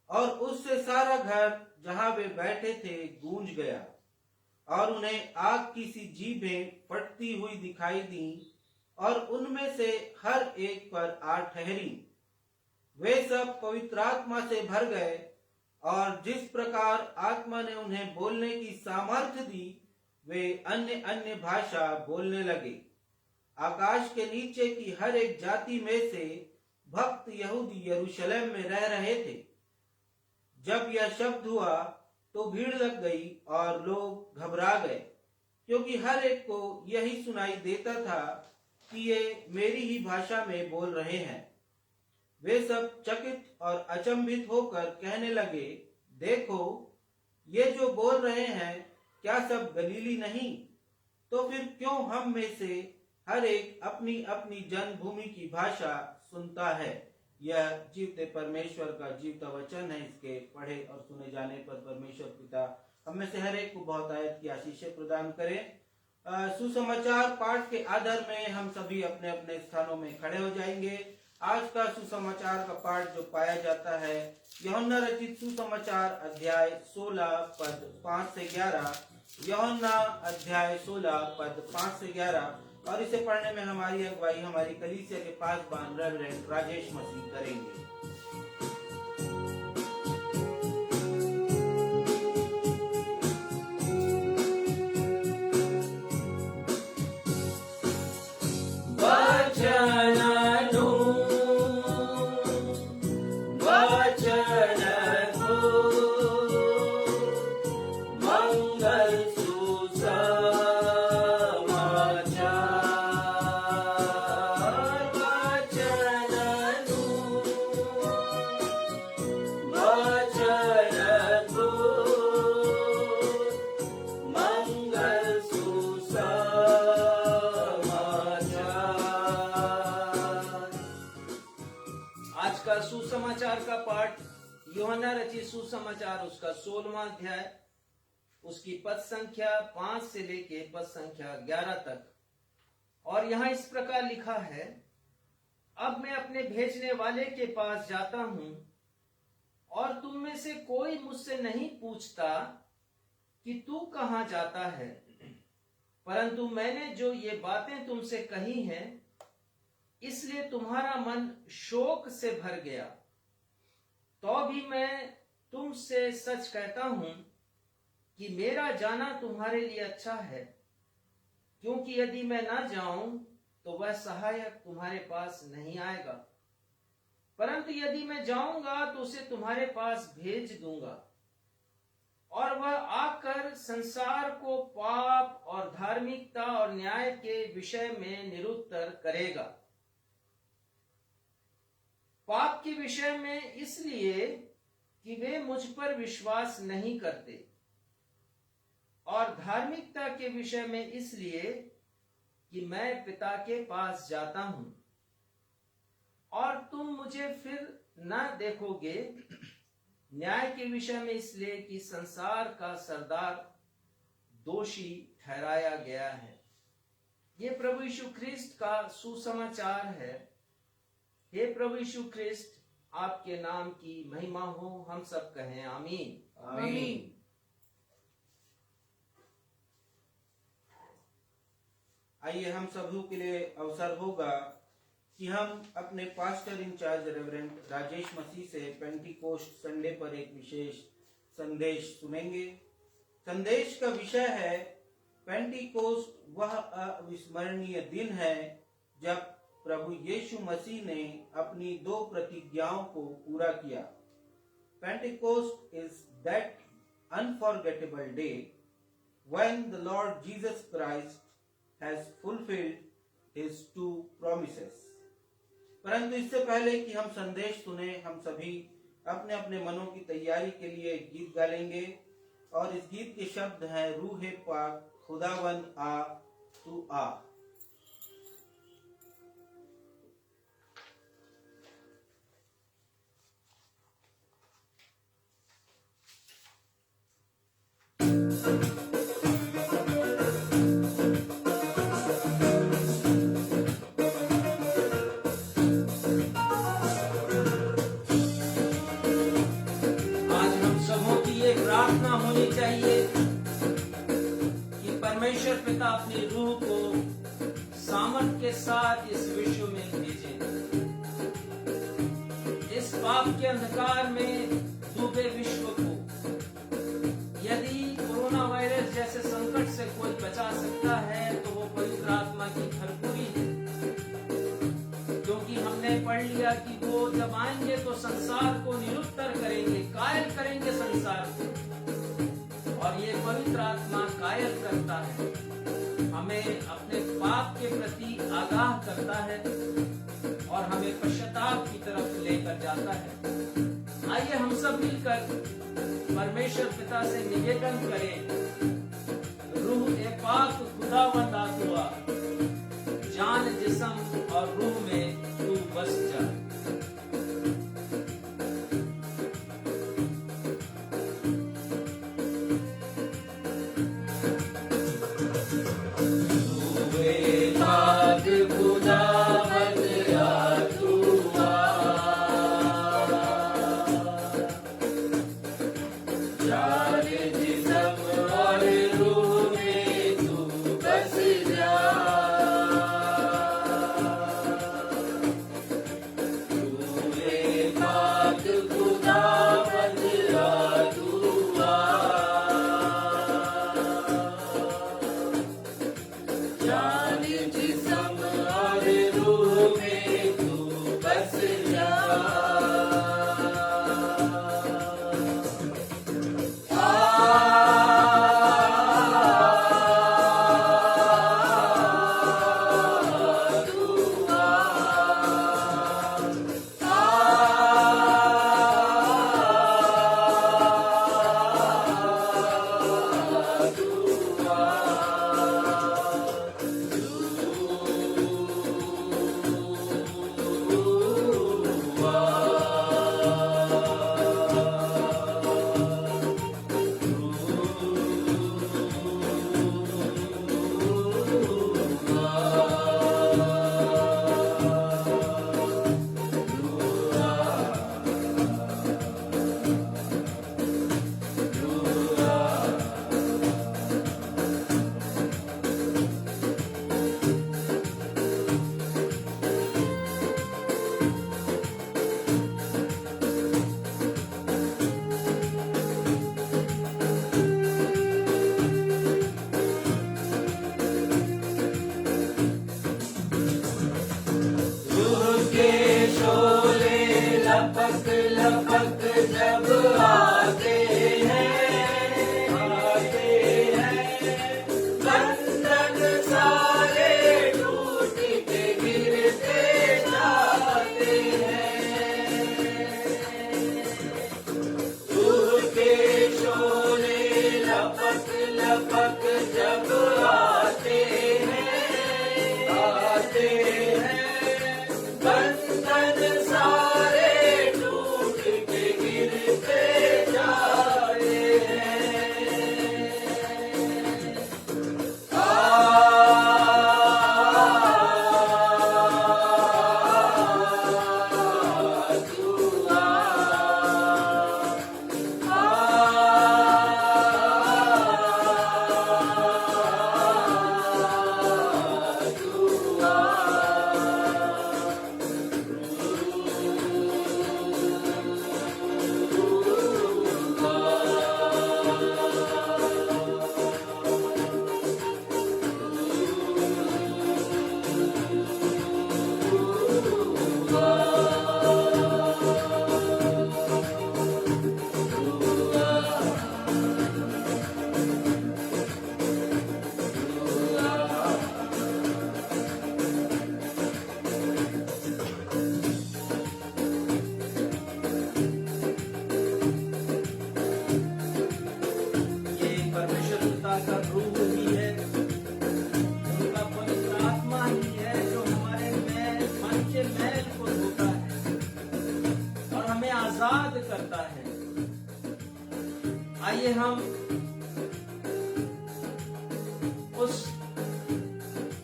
और उससे सारा घर जहां वे बैठे थे गूंज गया और उन्हें आग की सी जीभें फटती हुई दिखाई दी और उनमें से हर एक पर आ ठहरी। वे सब पवित्र आत्मा से भर गए और जिस प्रकार आत्मा ने उन्हें बोलने की सामर्थ्य दी वे अन्य अन्य भाषा बोलने लगे। आकाश के नीचे की हर एक जाति में से भक्त यहूदी यरूशलेम में रह रहे थे। जब यह शब्द हुआ तो भीड़ लग गई और लोग घबरा गए, क्योंकि हर एक को यही सुनाई देता था कि ये मेरी ही भाषा में बोल रहे हैं। वे सब चकित और अचंभित होकर कहने लगे, देखो ये जो बोल रहे हैं क्या सब गलीली नहीं? तो फिर क्यों हम में से हर एक अपनी अपनी जन्मभूमि की भाषा सुनता है? यह जीवते परमेश्वर का जीवता वचन है। इसके पढ़े और सुने जाने पर परमेश्वर पिता हम में से हर एक को बहुत आयत की आशीषें प्रदान करें। सुसमाचार पाठ के आधार में हम सभी अपने अपने स्थानों में खड़े हो जाएंगे। आज का सुसमाचार का पाठ जो पाया जाता है यूहन्ना रचित सुसमाचार अध्याय 16 पद 5 से 11। यूहन्ना अध्याय 16 पद 5 से 11 और इसे पढ़ने में हमारी अगुवाई हमारी कलीसिया के पासबान रेवरेंड राजेश मसीह करेंगे। सुसमाचार का पाठ यूहन्ना रचित सुसमाचार उसका 16वां अध्याय उसकी पद संख्या 5 से लेके पद संख्या 11 तक। और यहाँ इस प्रकार लिखा है, अब मैं अपने भेजने वाले के पास जाता हूं और तुम में से कोई मुझसे नहीं पूछता कि तू कहां जाता है, परंतु मैंने जो ये बातें तुमसे कही हैं इसलिए तुम्हारा मन शोक से भर गया। तो भी मैं तुमसे सच कहता हूं कि मेरा जाना तुम्हारे लिए अच्छा है, क्योंकि यदि मैं ना जाऊं तो वह सहायक तुम्हारे पास नहीं आएगा, परंतु यदि मैं जाऊंगा तो उसे तुम्हारे पास भेज दूंगा और वह आकर संसार को पाप और धार्मिकता और न्याय के विषय में निरुत्तर करेगा। पाप के विषय में इसलिए कि वे मुझ पर विश्वास नहीं करते, और धार्मिकता के विषय में इसलिए कि मैं पिता के पास जाता हूं और तुम मुझे फिर न देखोगे, न्याय के विषय में इसलिए कि संसार का सरदार दोषी ठहराया गया है। ये प्रभु यीशु ख्रिस्त का सुसमाचार है। हे प्रभु यीशु ख्रिस्त, आपके नाम की महिमा हो, हम सब कहें आमीन। आमीन। आइए हम सभी के लिए अवसर होगा कि हम अपने पास्टर इंचार्ज रेवरेंड राजेश मसीह से पेंटिकोस्ट संडे पर एक विशेष संदेश सुनेंगे। संदेश का विषय है पेंटिकोस्ट वह अविस्मरणीय दिन है जब प्रभु यीशु मसीह ने अपनी 2 प्रतिज्ञाओं को पूरा किया। Pentecost is that unforgettable day when the Lord Jesus Christ has fulfilled his 2 promises। परंतु इससे पहले कि हम संदेश सुने, हम सभी अपने अपने मनों की तैयारी के लिए एक गीत गाएंगे और इस गीत के शब्द हैं, रूहे पाक खुदावंद आ तू आ। प्रार्थना होनी चाहिए कि परमेश्वर पिता अपनी रूह को सामर्थ के साथ इस विश्व में भेजे। इस पाप के अंधकार में डूबे विश्व को यदि कोरोना वायरस जैसे संकट से कोई बचा सकता है तो वो पवित्र आत्मा की भरपूरी है, क्योंकि हमने पढ़ लिया कि वो जब आएंगे तो संसार को निरुत्तर करेंगे, कायल करेंगे संसार को, और ये पवित्र आत्मा कायल करता है, हमें अपने पाप के प्रति आगाह करता है और हमें पश्चाताप की तरफ लेकर जाता है। आइए हम सब मिलकर परमेश्वर पिता से निवेदन करें, रूह ए पाक खुदावंद आ तू आ, जान जिस्म और रूह में तू बस जा। Ah आइए हम उस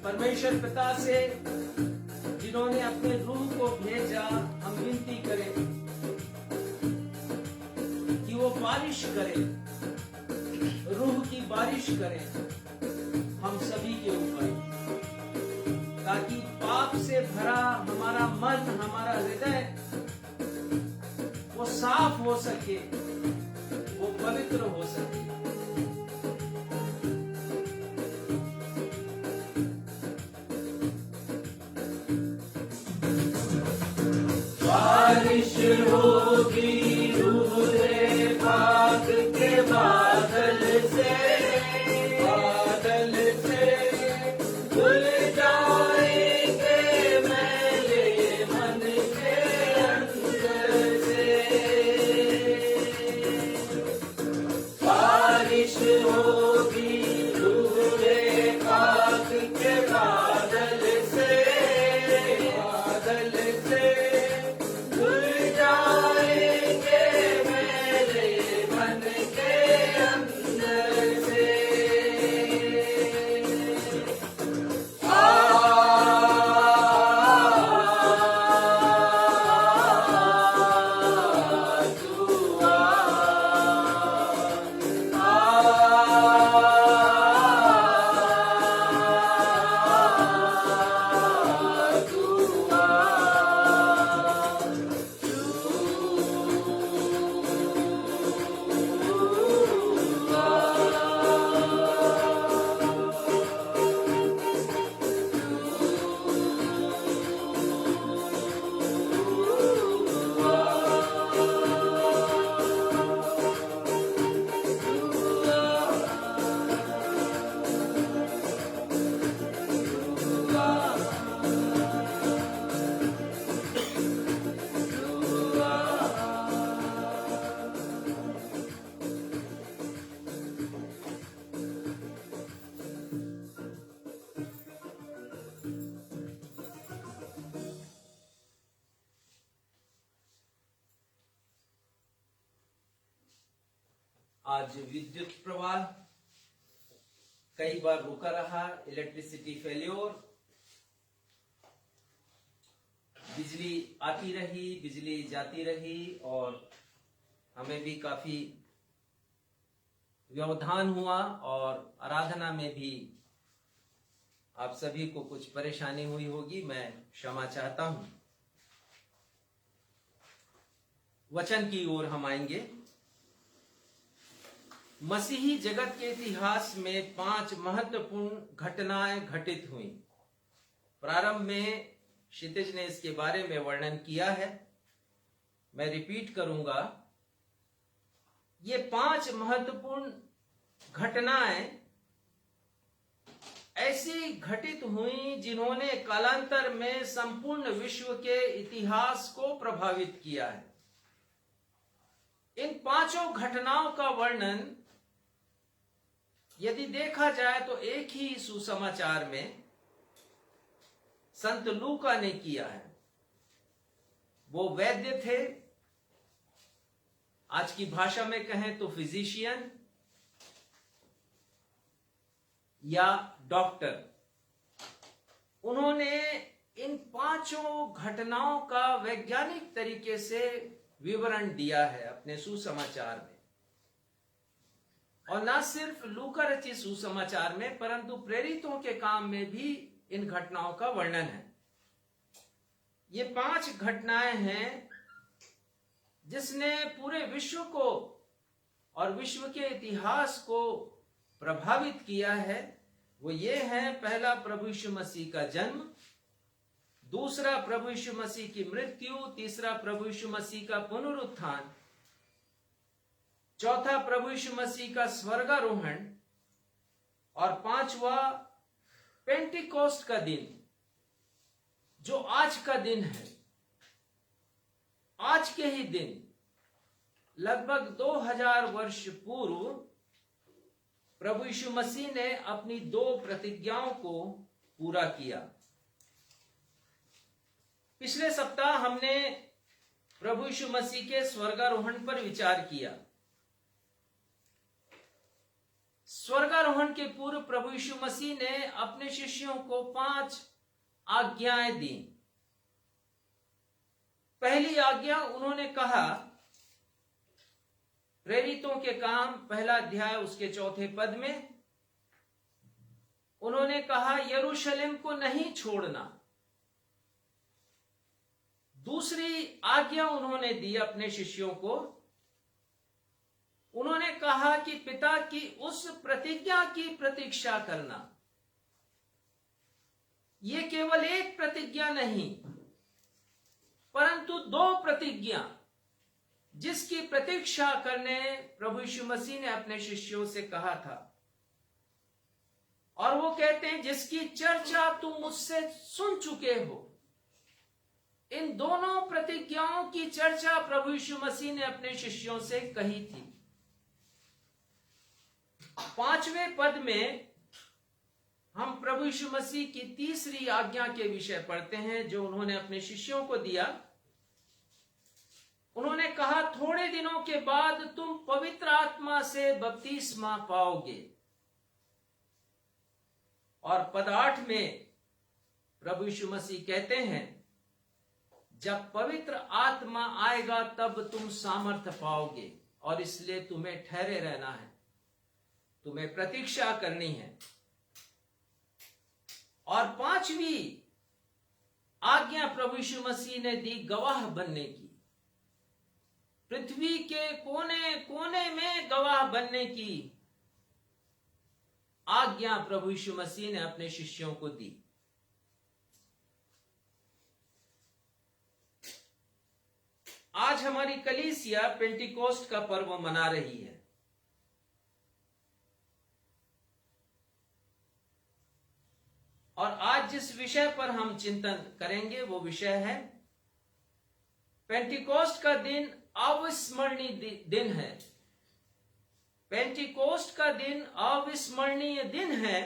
परमेश्वर पिता से जिन्होंने अपने रूह को भेजा, हम विनती करें कि वो बारिश करे, रूह की बारिश करे हम सभी के ऊपर, ताकि पाप से भरा हमारा मन, हमारा हृदय वो साफ हो सके, वो पवित्र हो सके। बारिश होगी रूह रे पाक के बादल से धुल जाएंगे मैले मन के अंदर से। बारिश होगी रूह रे पाक के बादल से धुल जाएंगे मेरे मन के अंदर से। आज विद्युत प्रवाह कई बार रुका रहा, इलेक्ट्रिसिटी फेल्योर, बिजली आती रही, बिजली जाती रही और हमें भी काफी व्यवधान हुआ और आराधना में भी आप सभी को कुछ परेशानी हुई होगी, मैं क्षमा चाहता हूं। वचन की ओर हम आएंगे। मसीही जगत के इतिहास में 5 महत्वपूर्ण घटनाएं घटित हुई। प्रारंभ में क्षितिज ने इसके बारे में वर्णन किया है, मैं रिपीट करूंगा। ये 5 महत्वपूर्ण घटनाएं ऐसी घटित हुई जिन्होंने कालांतर में संपूर्ण विश्व के इतिहास को प्रभावित किया है। इन 5 घटनाओं का वर्णन यदि देखा जाए तो एक ही सुसमाचार में संत लूका ने किया है। वो वैद्य थे, आज की भाषा में कहें तो फिजिशियन या डॉक्टर। उन्होंने इन 5 घटनाओं का वैज्ञानिक तरीके से विवरण दिया है अपने सुसमाचार में। और न सिर्फ लूका रचित सुसमाचार में परंतु प्रेरितों के काम में भी इन घटनाओं का वर्णन है। ये 5 घटनाएं हैं जिसने पूरे विश्व को और विश्व के इतिहास को प्रभावित किया है। वो ये है, पहला प्रभु यीशु मसीह का जन्म, दूसरा प्रभु यीशु मसीह की मृत्यु, तीसरा प्रभु यीशु मसीह का पुनरुत्थान, चौथा प्रभु यीशु मसीह का स्वर्गारोहण और 5वां पेंटिकोस्ट का दिन, जो आज का दिन है। आज के ही दिन लगभग 2000 वर्ष पूर्व प्रभु यीशु मसीह ने अपनी 2 प्रतिज्ञाओं को पूरा किया। पिछले सप्ताह हमने प्रभु यीशु मसीह के स्वर्गारोहण पर विचार किया। स्वर्गारोहण के पूर्व प्रभु यीशु मसीह ने अपने शिष्यों को 5 आज्ञाएं दी। पहली आज्ञा उन्होंने कहा, प्रेरितों के काम 1 अध्याय उसके 4 पद में उन्होंने कहा, यरूशलेम को नहीं छोड़ना। दूसरी आज्ञा उन्होंने दी अपने शिष्यों को, उन्होंने कहा कि पिता की उस प्रतिज्ञा की प्रतीक्षा करना। यह केवल एक प्रतिज्ञा नहीं, परंतु 2 प्रतिज्ञा, जिसकी प्रतीक्षा करने प्रभु यीशु मसीह ने अपने शिष्यों से कहा था। और वो कहते हैं, जिसकी चर्चा तुम मुझसे सुन चुके हो। इन दोनों प्रतिज्ञाओं की चर्चा प्रभु यीशु मसीह ने अपने शिष्यों से कही थी। 5वें पद में हम प्रभु यीशु मसीह की तीसरी आज्ञा के विषय पढ़ते हैं, जो उन्होंने अपने शिष्यों को दिया। उन्होंने कहा, थोड़े दिनों के बाद तुम पवित्र आत्मा से बपतिस्मा पाओगे। और पद 8 में प्रभु यीशु मसीह कहते हैं, जब पवित्र आत्मा आएगा तब तुम सामर्थ्य पाओगे, और इसलिए तुम्हें ठहरे रहना है, तुम्हें प्रतीक्षा करनी है। और 5वीं आज्ञा प्रभु यीशु मसीह ने दी गवाह बनने की। पृथ्वी के कोने कोने में गवाह बनने की आज्ञा प्रभु यीशु मसीह ने अपने शिष्यों को दी। आज हमारी कलीसिया पेंटिकोस्ट का पर्व मना रही है। और आज जिस विषय पर हम चिंतन करेंगे वो विषय है, पेंटिकोस्ट का दिन अविस्मरणीय दिन है। पेंटिकोस्ट का दिन अविस्मरणीय दिन है,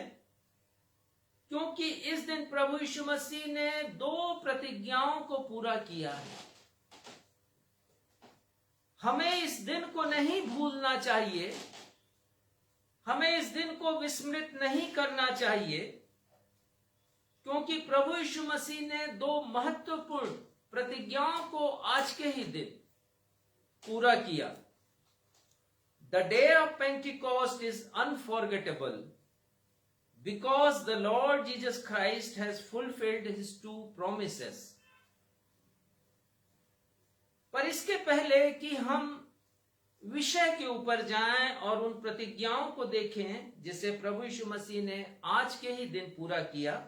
क्योंकि इस दिन प्रभु यीशु मसीह ने 2 प्रतिज्ञाओं को पूरा किया है। हमें इस दिन को नहीं भूलना चाहिए, हमें इस दिन को विस्मृत नहीं करना चाहिए, क्योंकि प्रभु यीशु मसीह ने 2 महत्वपूर्ण प्रतिज्ञाओं को आज के ही दिन पूरा किया। The day of Pentecost is unforgettable because the Lord Jesus Christ has fulfilled his 2 promises. पर इसके पहले कि हम विषय के ऊपर जाएं और उन प्रतिज्ञाओं को देखें जिसे प्रभु यीशु मसीह ने आज के ही दिन पूरा किया,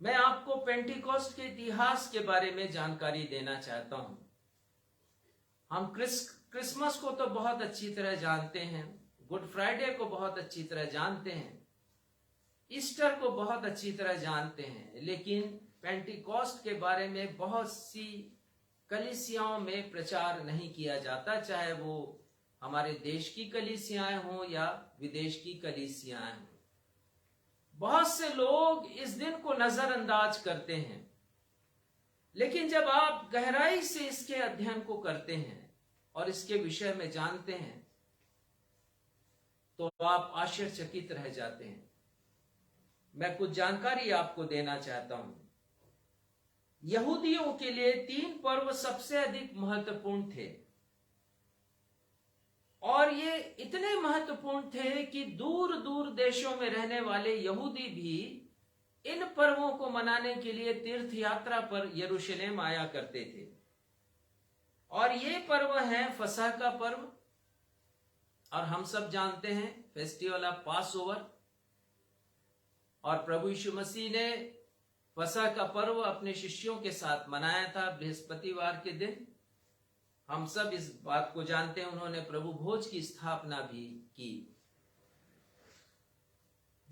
मैं आपको पेंटिकोस्ट के इतिहास के बारे में जानकारी देना चाहता हूं। हम क्रिसमस को तो बहुत अच्छी तरह जानते हैं, गुड फ्राइडे को बहुत अच्छी तरह जानते हैं, ईस्टर को बहुत अच्छी तरह जानते हैं, लेकिन पेंटिकोस्ट के बारे में बहुत सी कलीसियाओं में प्रचार नहीं किया जाता, चाहे वो हमारे देश की कलीसियाएं हों या विदेश की कलीसियाएं हों। बहुत से लोग इस दिन को नजरअंदाज करते हैं, लेकिन जब आप गहराई से इसके अध्ययन को करते हैं और इसके विषय में जानते हैं, तो आप आश्चर्यचकित रह जाते हैं। मैं कुछ जानकारी आपको देना चाहता हूं। यहूदियों के लिए 3 पर्व सबसे अधिक महत्वपूर्ण थे, और ये इतने महत्वपूर्ण थे कि दूर दूर देशों में रहने वाले यहूदी भी इन पर्वों को मनाने के लिए तीर्थ यात्रा पर यरूशलेम आया करते थे। और ये पर्व है फसह का पर्व, और हम सब जानते हैं फेस्टिवल ऑफ पास ओवर। और प्रभु यीशु मसीह ने फसह का पर्व अपने शिष्यों के साथ मनाया था बृहस्पतिवार के दिन। हम सब इस बात को जानते हैं, उन्होंने प्रभु भोज की स्थापना भी की।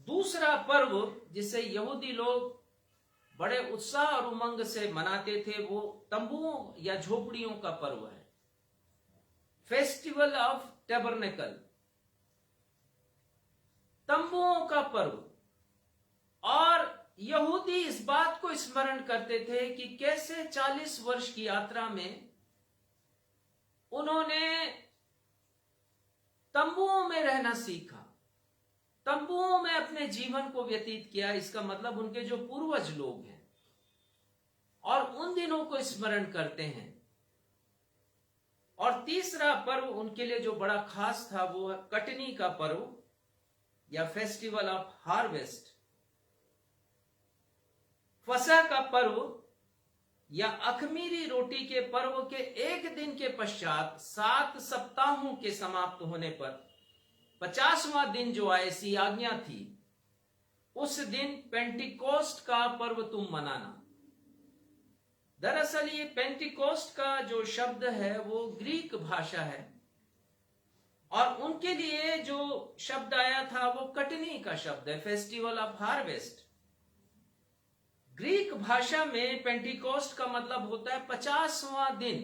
दूसरा पर्व जिसे यहूदी लोग बड़े उत्साह और उमंग से मनाते थे, वो तंबुओं या झोपड़ियों का पर्व है, फेस्टिवल ऑफ टैबरनेकल, तंबुओं का पर्व। और यहूदी इस बात को स्मरण करते थे कि कैसे 40 वर्ष की यात्रा में उन्होंने तंबुओं में रहना सीखा, तंबुओं में अपने जीवन को व्यतीत किया, इसका मतलब उनके जो पूर्वज लोग हैं, और उन दिनों को स्मरण करते हैं। और तीसरा पर्व उनके लिए जो बड़ा खास था वो है कटनी का पर्व या फेस्टिवल ऑफ हार्वेस्ट। फसह का पर्व या अखमीरी रोटी के पर्व के एक दिन के पश्चात 7 सप्ताहों के समाप्त होने पर 50वां दिन जो ऐसी आज्ञा थी, उस दिन पेंटिकोस्ट का पर्व तुम मनाना। दरअसल ये पेंटिकोस्ट का जो शब्द है वो ग्रीक भाषा है, और उनके लिए जो शब्द आया था वो कटनी का शब्द है, फेस्टिवल ऑफ हार्वेस्ट। ग्रीक भाषा में पेंटिकोस्ट का मतलब होता है 50वां दिन।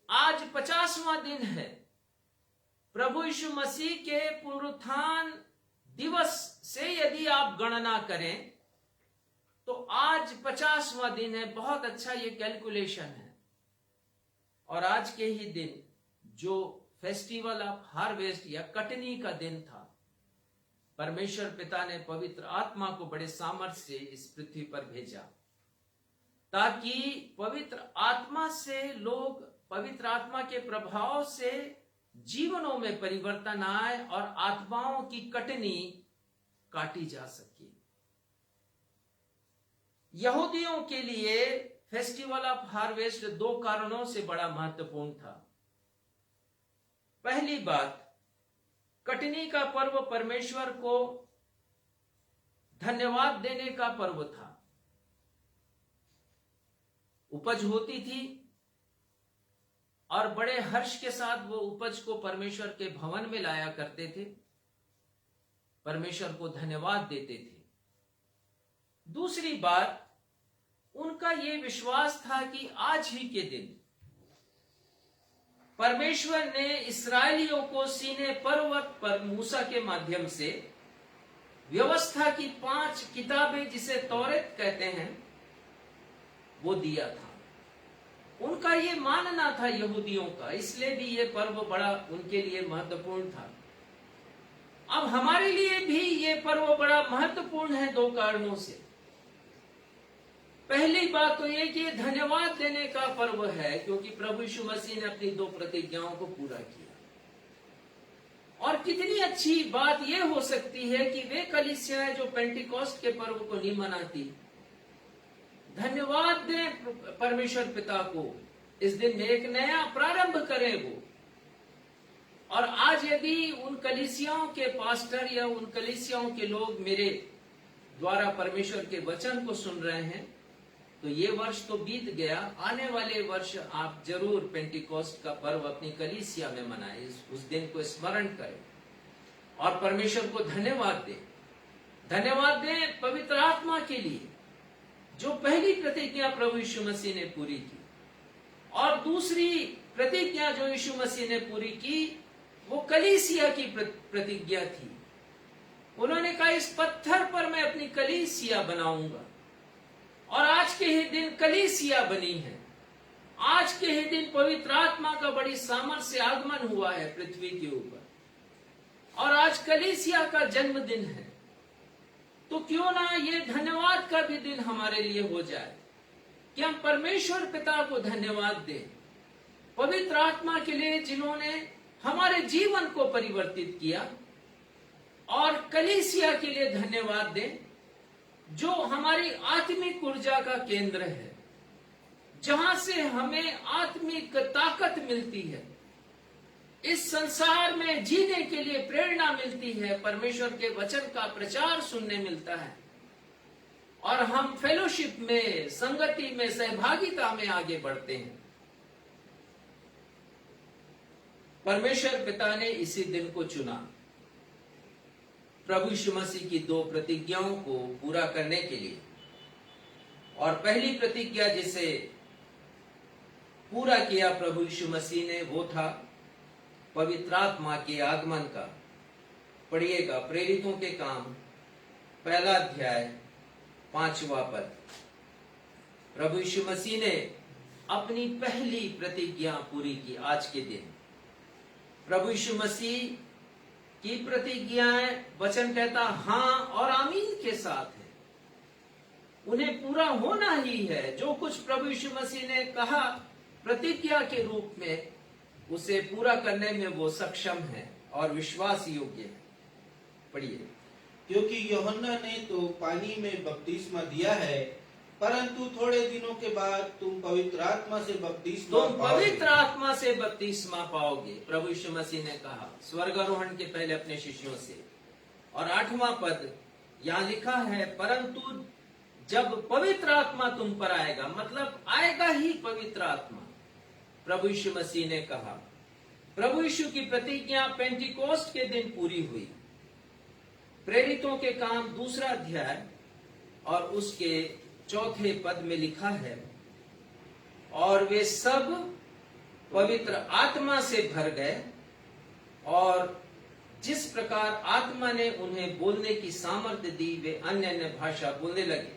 आज 50वां दिन है। प्रभु यीशु मसीह के पुनरुत्थान दिवस से यदि आप गणना करें तो आज 50वां दिन है। बहुत अच्छा ये कैलकुलेशन है। और आज के ही दिन जो फेस्टिवल ऑफ हार्वेस्ट या कटनी का दिन था, परमेश्वर पिता ने पवित्र आत्मा को बड़े सामर्थ्य से इस पृथ्वी पर भेजा, ताकि पवित्र आत्मा से लोग पवित्र आत्मा के प्रभाव से जीवनों में परिवर्तन आए और आत्माओं की कटनी काटी जा सके। यहूदियों के लिए फेस्टिवल ऑफ हार्वेस्ट 2 कारणों से बड़ा महत्वपूर्ण था। पहली बात, कटनी का पर्व परमेश्वर को धन्यवाद देने का पर्व था। उपज होती थी और बड़े हर्ष के साथ वो उपज को परमेश्वर के भवन में लाया करते थे, परमेश्वर को धन्यवाद देते थे। दूसरी बात, उनका ये विश्वास था कि आज ही के दिन परमेश्वर ने इस्राएलियों को सीने पर्वत पर मूसा के माध्यम से व्यवस्था की 5 किताबें, जिसे तौरेत कहते हैं, वो दिया था। उनका ये मानना था यहूदियों का, इसलिए भी ये पर्व बड़ा उनके लिए महत्वपूर्ण था। अब हमारे लिए भी ये पर्व बड़ा महत्वपूर्ण है 2 कारणों से। पहली बात तो ये कि धन्यवाद देने का पर्व है, क्योंकि प्रभु यीशु मसीह ने अपनी 2 प्रतिज्ञाओं को पूरा किया। और कितनी अच्छी बात यह हो सकती है कि वे कलीसियाएं जो पेंटिकोस्ट के पर्व को नहीं मनाती, धन्यवाद दें परमेश्वर पिता को, इस दिन एक नया प्रारंभ करें वो। और आज यदि उन कलीसियाओं के पास्टर या उन कलीसियाओं के लोग मेरे द्वारा परमेश्वर के वचन को सुन रहे हैं, तो ये वर्ष तो बीत गया, आने वाले वर्ष आप जरूर पेंटिकोस्ट का पर्व अपनी कलीसिया में मनाएं, उस दिन को स्मरण करें और परमेश्वर को धन्यवाद दें। धन्यवाद दें पवित्र आत्मा के लिए, जो पहली प्रतिज्ञा प्रभु यीशु मसीह ने पूरी की, और दूसरी प्रतिज्ञा जो यीशु मसीह ने पूरी की वो कलीसिया की प्रतिज्ञा थी। उन्होंने कहा, इस पत्थर पर मैं अपनी कलीसिया बनाऊंगा। और आज के ही दिन कलीसिया बनी है। आज के ही दिन पवित्र आत्मा का बड़ी सामर्थ्य से आगमन हुआ है पृथ्वी के ऊपर, और आज कलीसिया का जन्मदिन है। तो क्यों ना ये धन्यवाद का भी दिन हमारे लिए हो जाए कि हम परमेश्वर पिता को धन्यवाद दें, पवित्र आत्मा के लिए जिन्होंने हमारे जीवन को परिवर्तित किया, और कलीसिया के लिए धन्यवाद दें जो हमारी आत्मिक ऊर्जा का केंद्र है, जहां से हमें आत्मिक ताकत मिलती है, इस संसार में जीने के लिए प्रेरणा मिलती है, परमेश्वर के वचन का प्रचार सुनने मिलता है, और हम फेलोशिप में, संगति में, सहभागिता में आगे बढ़ते हैं। परमेश्वर पिता ने इसी दिन को चुना प्रभु यीशु मसीह की 2 प्रतिज्ञाओं को पूरा करने के लिए। और पहली प्रतिज्ञा जिसे पूरा किया प्रभु यीशु मसीह ने, वो था पवित्र आत्मा के आगमन का। पढ़िएगा प्रेरितों के काम 1 अध्याय 5वां पद। प्रभु यीशु मसीह ने अपनी पहली प्रतिज्ञा पूरी की आज के दिन। प्रभु यीशु मसीह की प्रतिज्ञाएं वचन कहता हाँ और आमीन के साथ है। उन्हें पूरा होना ही है। जो कुछ प्रभु यीशु मसीह ने कहा प्रतिज्ञा के रूप में, उसे पूरा करने में वो सक्षम है और विश्वास योग्य है। पढ़िए। क्योंकि यूहन्ना ने तो पानी में बपतिस्मा दिया है, परंतु थोड़े दिनों के बाद तुम पवित्र आत्मा से बपतिस्मा तुम पवित्र आत्मा से बपतिस्मा पाओगे। प्रभु यीशु मसीह ने कहा स्वर्गारोहण के पहले अपने शिष्यों से। और 8वां पद यहाँ लिखा है, परंतु जब पवित्र आत्मा तुम पर आएगा, मतलब आएगा ही पवित्र आत्मा। प्रभु यीशु मसीह ने कहा। प्रभु यीशु की प्रतिज्ञा पेंटिकोस्ट के दिन पूरी हुई। प्रेरितों के काम 2 अध्याय और उसके 4 पद में लिखा है, और वे सब पवित्र आत्मा से भर गए और जिस प्रकार आत्मा ने उन्हें बोलने की सामर्थ्य दी, वे अन्य अन्य भाषा बोलने लगे।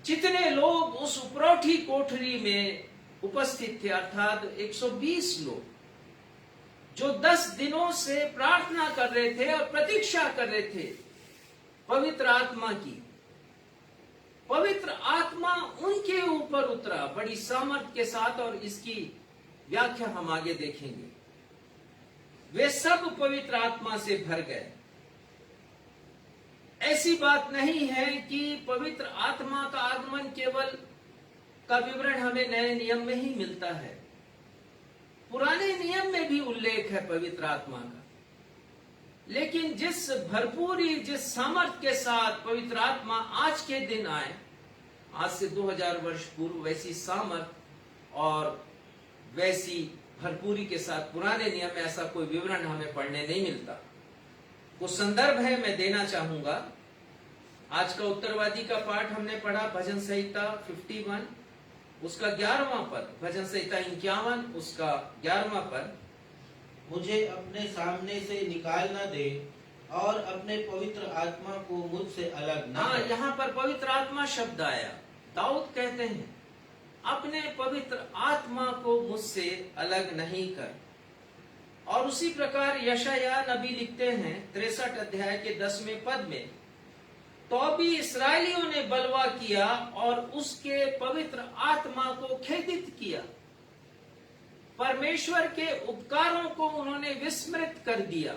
जितने लोग उस उपरौठी कोठरी में उपस्थित थे, अर्थात 120 लोग, जो 10 दिनों से प्रार्थना कर रहे थे और प्रतीक्षा कर रहे थे पवित्र आत्मा की, पवित्र आत्मा उनके ऊपर उतरा बड़ी सामर्थ के साथ, और इसकी व्याख्या हम आगे देखेंगे। वे सब पवित्र आत्मा से भर गए। ऐसी बात नहीं है कि पवित्र आत्मा का आगमन केवल का विवरण हमें नए नियम में ही मिलता है। पुराने नियम में भी उल्लेख है पवित्र आत्मा का, लेकिन जिस भरपूरी, जिस सामर्थ के साथ पवित्र आत्मा आज के दिन आए, आज से 2000 वर्ष पूर्व, वैसी सामर्थ और वैसी भरपूरी के साथ पुराने नियम में ऐसा कोई विवरण हमें पढ़ने नहीं मिलता। कुछ संदर्भ है, मैं देना चाहूंगा। आज का उत्तरवादी का पाठ हमने पढ़ा भजन संहिता 51, उसका 11वां पद, भजन संहिता 51 उसका 11वां पद। मुझे अपने सामने से निकाल न दे और अपने पवित्र आत्मा को मुझसे अलग न हाँ, कर। यहाँ पर पवित्र आत्मा शब्द आया। दाऊद कहते हैं अपने पवित्र आत्मा को मुझसे अलग नहीं कर। और उसी प्रकार यशायाह नबी लिखते हैं 63 अध्याय के 10वें पद में, तो भी इस्राएलियों ने बलवा किया और उसके पवित्र आत्मा को खेदित किया। परमेश्वर के उपकारों को उन्होंने विस्मृत कर दिया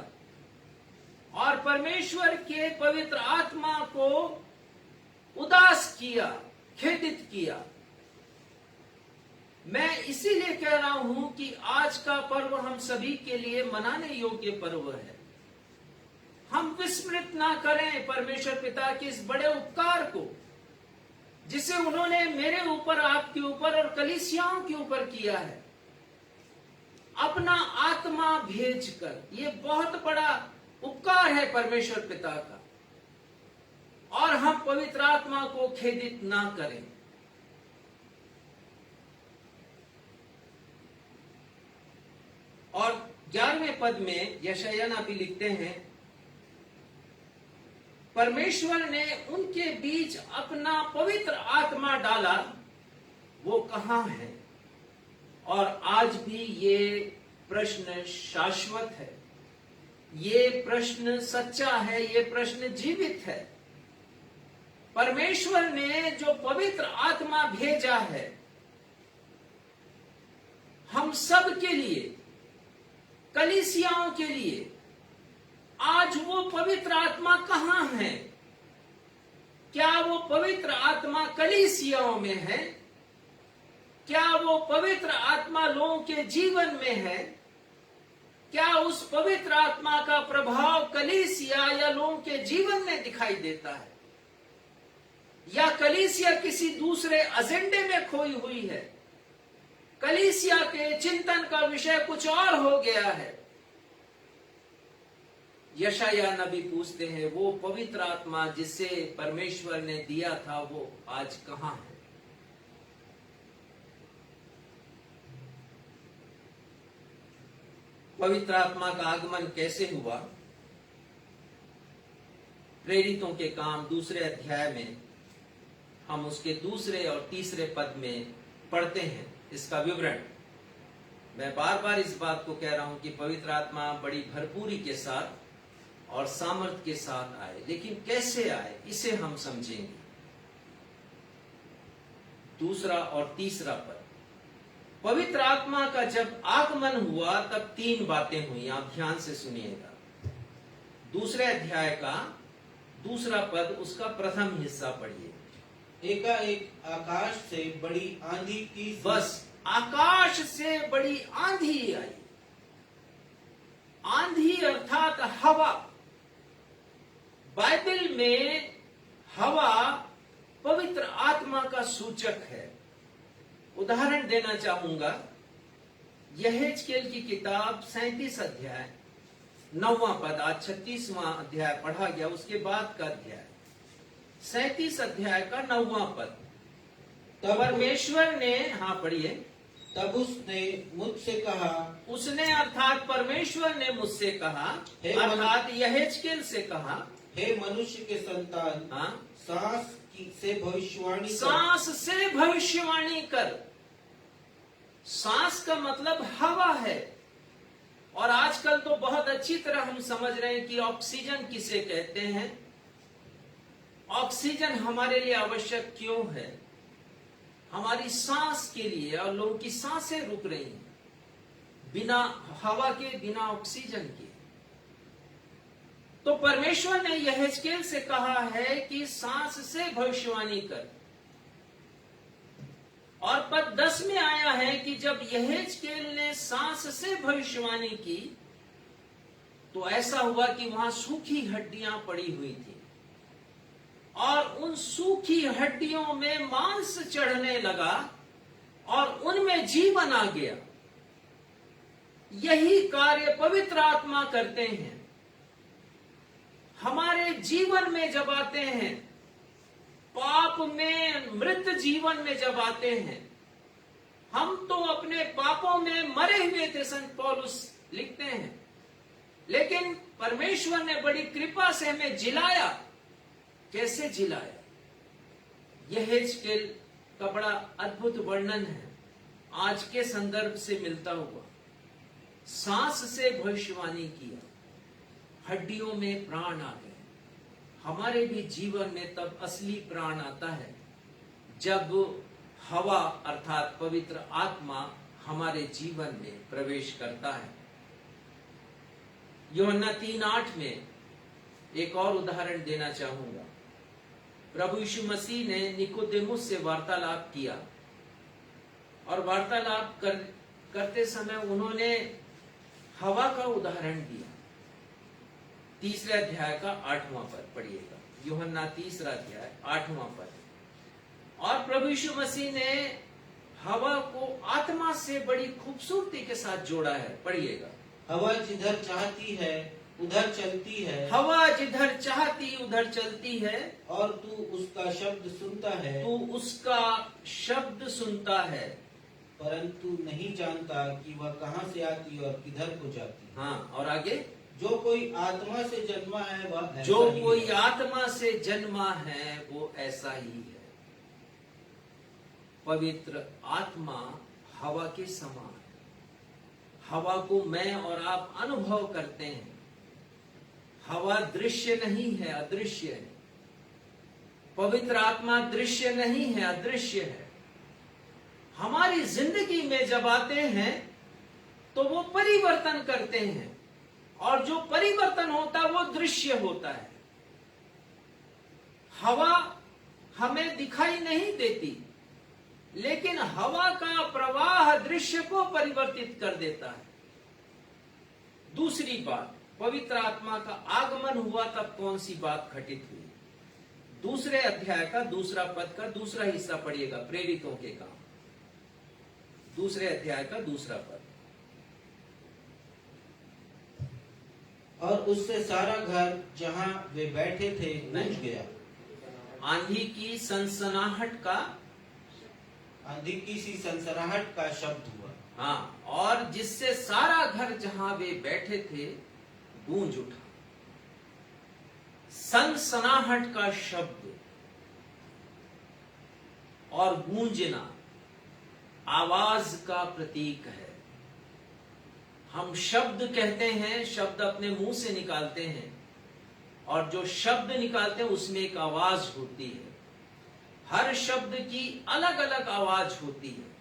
और परमेश्वर के पवित्र आत्मा को उदास किया, खेदित किया। मैं इसीलिए कह रहा हूं कि आज का पर्व हम सभी के लिए मनाने योग्य पर्व है। हम विस्मृत ना करें परमेश्वर पिता के इस बड़े उपकार को, जिसे उन्होंने मेरे ऊपर, आपके ऊपर और कलीसियाओं के ऊपर किया है, अपना आत्मा भेजकर। ये बहुत बड़ा उपकार है परमेश्वर पिता का, और हम पवित्र आत्मा को खेदित ना करें। और 11वें पद में यशायाह नबी लिखते हैं, परमेश्वर ने उनके बीच अपना पवित्र आत्मा डाला, वो कहां है? और आज भी ये प्रश्न शाश्वत है, ये प्रश्न सच्चा है, ये प्रश्न जीवित है। परमेश्वर ने जो पवित्र आत्मा भेजा है हम सब के लिए, कलीसियाओं के लिए, आज वो पवित्र आत्मा कहां है? क्या वो पवित्र आत्मा कलीसियाओं में है? क्या वो पवित्र आत्मा लोगों के जीवन में है? क्या उस पवित्र आत्मा का प्रभाव कलीसिया या लोगों के जीवन में दिखाई देता है? या कलीसिया किसी दूसरे एजेंडे में खोई हुई है? कलीसिया के चिंतन का विषय कुछ और हो गया है। यशायाह नबी पूछते हैं, वो पवित्र आत्मा जिसे परमेश्वर ने दिया था, वो आज कहां है? पवित्र आत्मा का आगमन कैसे हुआ? प्रेरितों के काम 2 अध्याय में हम उसके 2 और 3 पद में पढ़ते हैं इसका विवरण। मैं बार बार इस बात को कह रहा हूं कि पवित्र आत्मा बड़ी भरपूरी के साथ और सामर्थ के साथ आए, लेकिन कैसे आए इसे हम समझेंगे। दूसरा और तीसरा पद, पवित्र आत्मा का जब आगमन हुआ तब 3 बातें हुई, आप ध्यान से सुनिएगा। दूसरे अध्याय का दूसरा पद, उसका प्रथम हिस्सा पढ़िए। एकाएक आकाश से बड़ी आंधी की, बस आकाश से बड़ी आंधी आई। आंधी अर्थात हवा। बाइबल में हवा पवित्र आत्मा का सूचक है। उदाहरण देना चाहूंगा, यहेजकेल की किताब 37 अध्याय 9वां पद, आज 36वां अध्याय पढ़ा गया, उसके बाद का अध्याय 37 अध्याय का 9वां पद। तब परमेश्वर ने, हाँ पढ़िए, तब उसने मुझसे कहा, उसने अर्थात परमेश्वर ने मुझसे कहा, हे अर्थात यहेजकेल से कहा, हे मनुष्य के संतान, हाँ, सांस से भविष्यवाणी कर। सांस से भविष्यवाणी कर। सांस का मतलब हवा है। और आजकल तो बहुत अच्छी तरह हम समझ रहे हैं कि ऑक्सीजन किसे कहते हैं। ऑक्सीजन हमारे लिए आवश्यक क्यों है? हमारी सांस के लिए। और लोगों की सांसें रुक रही हैं बिना हवा के, बिना ऑक्सीजन के। तो परमेश्वर ने यहेजकेल से कहा है कि सांस से भविष्यवाणी कर। और पद 10 में आया है कि जब यहेजकेल ने सांस से भविष्यवाणी की तो ऐसा हुआ कि वहां सूखी हड्डियां पड़ी हुई थी और उन सूखी हड्डियों में मांस चढ़ने लगा और उनमें जीवन आ गया। यही कार्य पवित्र आत्मा करते हैं। हमारे जीवन में जब आते हैं, पाप में मृत जीवन में जब आते हैं, हम तो अपने पापों में मरे हुए थे, संत पौलुस लिखते हैं, लेकिन परमेश्वर ने बड़ी कृपा से हमें जिलाया। कैसे जिलाया? यहेजकेल का बड़ा अद्भुत वर्णन है, आज के संदर्भ से मिलता हुआ। सांस से भविष्यवाणी किया, हड्डियों में प्राण आ गए। हमारे भी जीवन में तब असली प्राण आता है जब हवा अर्थात पवित्र आत्मा हमारे जीवन में प्रवेश करता है। यूहन्ना 3:8 में एक और उदाहरण देना चाहूंगा। प्रभु यीशु मसीह ने निकोदेमुस से वार्तालाप किया और वार्तालाप करते समय उन्होंने हवा का उदाहरण दिया। 3 अध्याय का 8वां पद पढ़िएगा, यूहन्ना 3 अध्याय 8वां पद। और प्रभु यीशु मसीह ने हवा को आत्मा से बड़ी खूबसूरती के साथ जोड़ा है, पढ़िएगा। हवा जिधर चाहती है उधर चलती है, हवा जिधर चाहती उधर चलती है, और तू उसका शब्द सुनता है, तू उसका शब्द सुनता है, परंतु नहीं जानता कि वह कहाँ से आती और किधर को जाती। हाँ, और आगे, जो कोई आत्मा से जन्मा है वह ऐसा जो ही कोई है। आत्मा से जन्मा है वो ऐसा ही है। पवित्र आत्मा हवा के समान है। हवा को मैं और आप अनुभव करते हैं। हवा दृश्य नहीं है, अदृश्य है। पवित्र आत्मा दृश्य नहीं है, अदृश्य है। हमारी जिंदगी में जब आते हैं तो वो परिवर्तन करते हैं, और जो परिवर्तन होता है वो दृश्य होता है। हवा हमें दिखाई नहीं देती, लेकिन हवा का प्रवाह दृश्य को परिवर्तित कर देता है। दूसरी बात, पवित्र आत्मा का आगमन हुआ तब कौन सी बात घटित हुई? 2 अध्याय का 2 पद का दूसरा हिस्सा पढ़िएगा, प्रेरितों के काम, 2 अध्याय का 2 पद। और उससे सारा घर जहाँ वे बैठे थे गूंज गया। आंधी की सनसनाहट का, आंधी की सी सनसनाहट का शब्द हुआ। हाँ, और जिससे सारा घर जहां वे बैठे थे गूंज उठा। सनसनाहट का शब्द और गूंजना आवाज का प्रतीक है। हम शब्द कहते हैं, शब्द अपने मुंह से निकालते हैं, और जो शब्द निकालते हैं उसमें एक आवाज होती है। हर शब्द की अलग अलग आवाज होती है।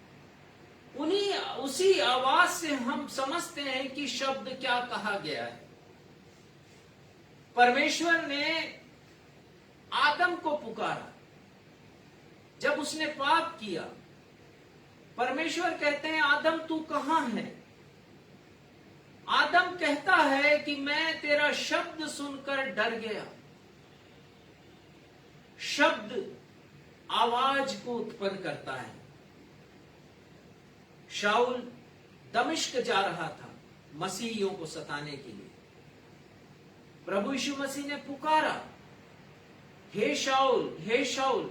उसी आवाज से हम समझते हैं कि शब्द क्या कहा गया है। परमेश्वर ने आदम को पुकारा जब उसने पाप किया। परमेश्वर कहते हैं, आदम तू कहां है? आदम कहता है कि मैं तेरा शब्द सुनकर डर गया। शब्द आवाज को उत्पन्न करता है। शाऊल दमिश्क जा रहा था मसीहियों को सताने के लिए। प्रभु यीशु मसीह ने पुकारा, हे शाऊल,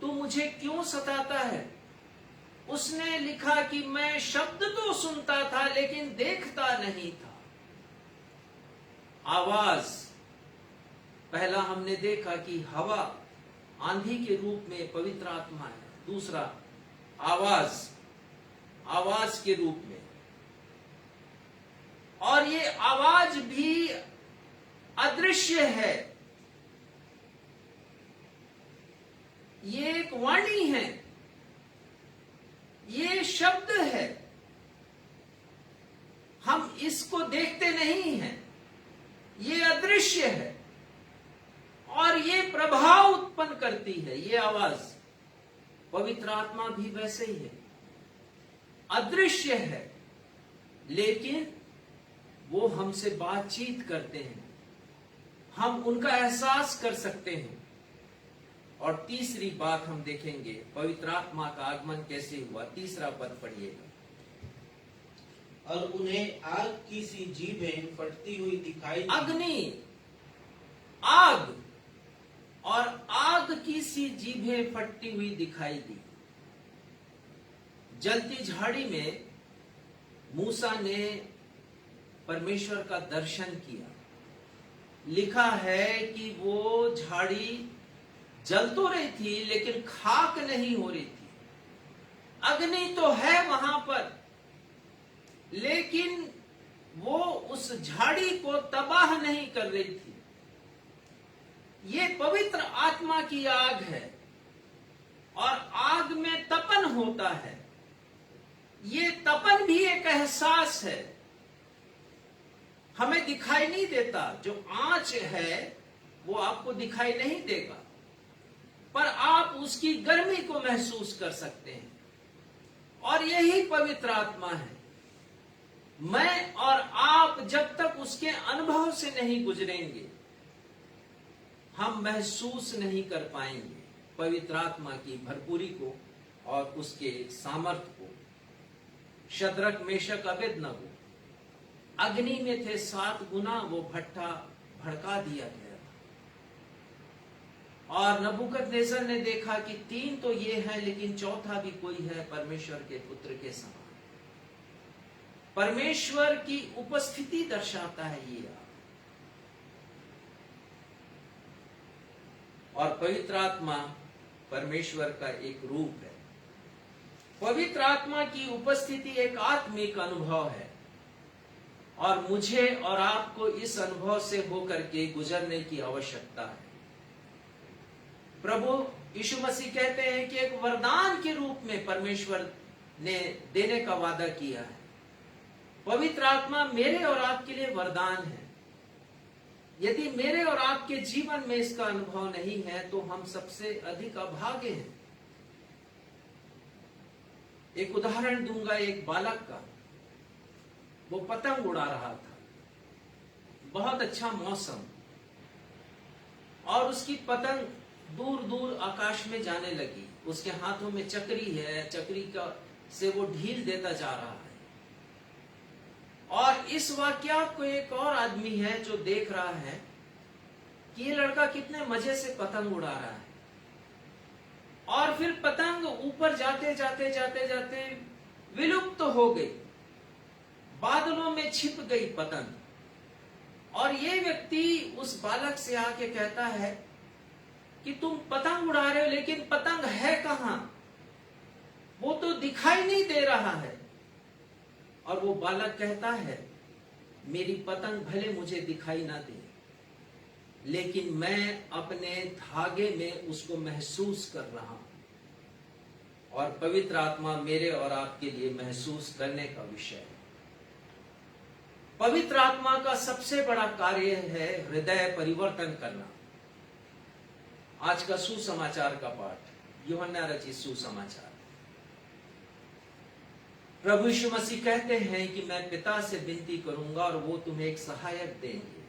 तू मुझे क्यों सताता है? उसने लिखा कि मैं शब्द तो सुनता था लेकिन देखता नहीं था। आवाज, पहला हमने देखा कि हवा आंधी के रूप में पवित्र आत्मा है। दूसरा, आवाज के रूप में। और ये आवाज भी अदृश्य है, ये एक वाणी है, ये शब्द है। हम इसको देखते नहीं हैं, ये अदृश्य है और ये प्रभाव उत्पन्न करती है। ये आवाज, पवित्र आत्मा भी वैसे ही है, अदृश्य है लेकिन वो हमसे बातचीत करते हैं, हम उनका एहसास कर सकते हैं। और तीसरी बात हम देखेंगे, पवित्र आत्मा का आगमन कैसे हुआ। तीसरा पद पढ़िएगा। और उन्हें आग की सी जीभें फटती हुई दिखाई दी। अग्नि, आग, और आग की सी जीभें फटती हुई दिखाई दी। जलती झाड़ी में मूसा ने परमेश्वर का दर्शन किया। लिखा है कि वो झाड़ी जल तो रही थी लेकिन खाक नहीं हो रही थी। अग्नि तो है वहां पर, लेकिन वो उस झाड़ी को तबाह नहीं कर रही थी। ये पवित्र आत्मा की आग है और आग में तपन होता है। ये तपन भी एक एहसास है, हमें दिखाई नहीं देता। जो आंच है वो आपको दिखाई नहीं देगा, पर आप उसकी गर्मी को महसूस कर सकते हैं। और यही पवित्र आत्मा है। मैं और आप जब तक उसके अनुभव से नहीं गुजरेंगे, हम महसूस नहीं कर पाएंगे पवित्र आत्मा की भरपूरी को और उसके सामर्थ्य को। शद्रक, मेशक, अबेदनगो अग्नि में थे, 7 गुना वो भट्ठा भड़का दिया गया। और नबूकदनेस्सर ने देखा कि 3 तो ये हैं लेकिन चौथा भी कोई है, परमेश्वर के पुत्र के समान। परमेश्वर की उपस्थिति दर्शाता है ये। और पवित्र आत्मा परमेश्वर का एक रूप है। पवित्र आत्मा की उपस्थिति एक आत्मिक अनुभव है और मुझे और आपको इस अनुभव से होकर के गुजरने की आवश्यकता है। प्रभु यीशु मसीह कहते हैं कि एक वरदान के रूप में परमेश्वर ने देने का वादा किया है। पवित्र आत्मा मेरे और आपके लिए वरदान है। यदि मेरे और आपके जीवन में इसका अनुभव नहीं है तो हम सबसे अधिक अभागे हैं। एक उदाहरण दूंगा एक बालक का। वो पतंग उड़ा रहा था, बहुत अच्छा मौसम, और उसकी पतंग दूर दूर आकाश में जाने लगी। उसके हाथों में चक्री है, चक्री का से वो ढील देता जा रहा है। और इस वाक्यात को एक और आदमी है जो देख रहा है कि ये लड़का कितने मजे से पतंग उड़ा रहा है। और फिर पतंग ऊपर जाते जाते जाते जाते विलुप्त हो गई, बादलों में छिप गई पतंग। और ये व्यक्ति उस बालक से आके कहता है कि तुम पतंग उड़ा रहे हो लेकिन पतंग है कहां? वो तो दिखाई नहीं दे रहा है। और वो बालक कहता है, मेरी पतंग भले मुझे दिखाई ना दे, लेकिन मैं अपने धागे में उसको महसूस कर रहा हूं। और पवित्र आत्मा मेरे और आपके लिए महसूस करने का विषय है। पवित्र आत्मा का सबसे बड़ा कार्य है हृदय परिवर्तन करना। आज का सुसमाचार का पाठ, यूहन्ना रचित सुसमाचार। प्रभु यीशु मसीह कहते हैं कि मैं पिता से विनती करूंगा और वो तुम्हें एक सहायक देंगे।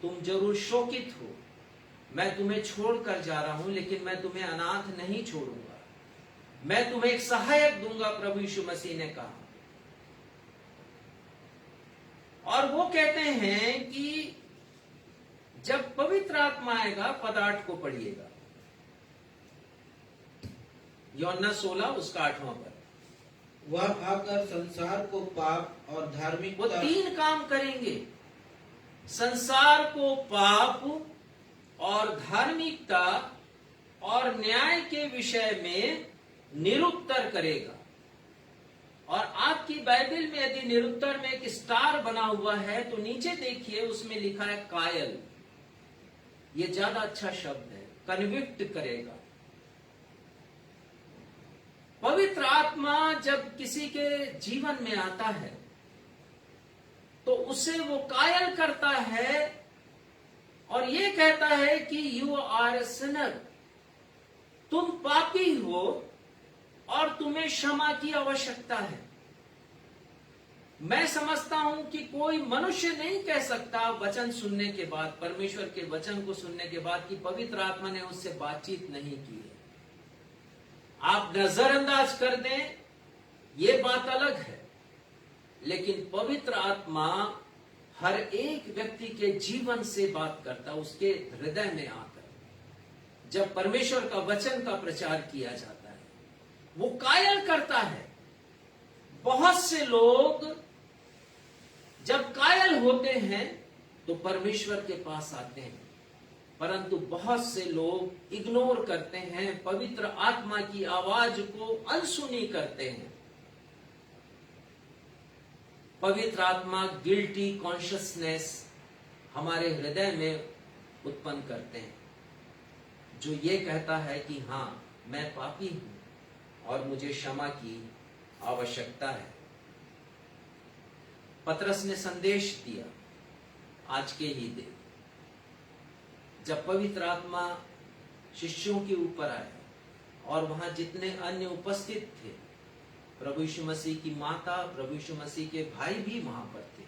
तुम जरूर शोकित हो, मैं तुम्हें छोड़कर जा रहा हूं, लेकिन मैं तुम्हें अनाथ नहीं छोड़ूंगा। मैं तुम्हें एक सहायक दूंगा, प्रभु यीशु मसीह ने कहा। और वो कहते हैं कि जब पवित्र आत्मा आएगा, पद 8 को पढ़िएगा, यूहन्ना 16 उसका 8वां पद। वह आकर संसार को पाप और धार्मिकता, वो 3 काम करेंगे। संसार को पाप और धार्मिकता और न्याय के विषय में निरुत्तर करेगा। और आपकी बाइबल में यदि निरुत्तर में एक स्टार बना हुआ है तो नीचे देखिए, उसमें लिखा है कायल। ये ज्यादा अच्छा शब्द है, कन्विक्ट करेगा। पवित्र आत्मा जब किसी के जीवन में आता है तो उसे वो कायल करता है और ये कहता है कि यू आर ए सिनर, तुम पापी हो और तुम्हें क्षमा की आवश्यकता है। मैं समझता हूं कि कोई मनुष्य नहीं कह सकता वचन सुनने के बाद, परमेश्वर के वचन को सुनने के बाद, कि पवित्र आत्मा ने उससे बातचीत नहीं की है। आप नजरअंदाज कर दें, ये बात अलग है, लेकिन पवित्र आत्मा हर एक व्यक्ति के जीवन से बात करता, उसके हृदय में आकर। जब परमेश्वर का वचन का प्रचार किया जाता है, वो कायल करता है। बहुत से लोग जब कायल होते हैं तो परमेश्वर के पास आते हैं, परंतु बहुत से लोग इग्नोर करते हैं, पवित्र आत्मा की आवाज को अनसुनी करते हैं। पवित्र आत्मा गिल्टी कॉन्शियसनेस हमारे हृदय में उत्पन्न करते हैं, जो ये कहता है कि हां, मैं पापी हूं और मुझे क्षमा की आवश्यकता है। पतरस ने संदेश दिया आज के ही दिन, जब पवित्र आत्मा शिष्यों के ऊपर आया और वहां जितने अन्य उपस्थित थे, प्रभु यीशु मसीह की माता, प्रभु यीशु मसीह के भाई भी वहां पर थे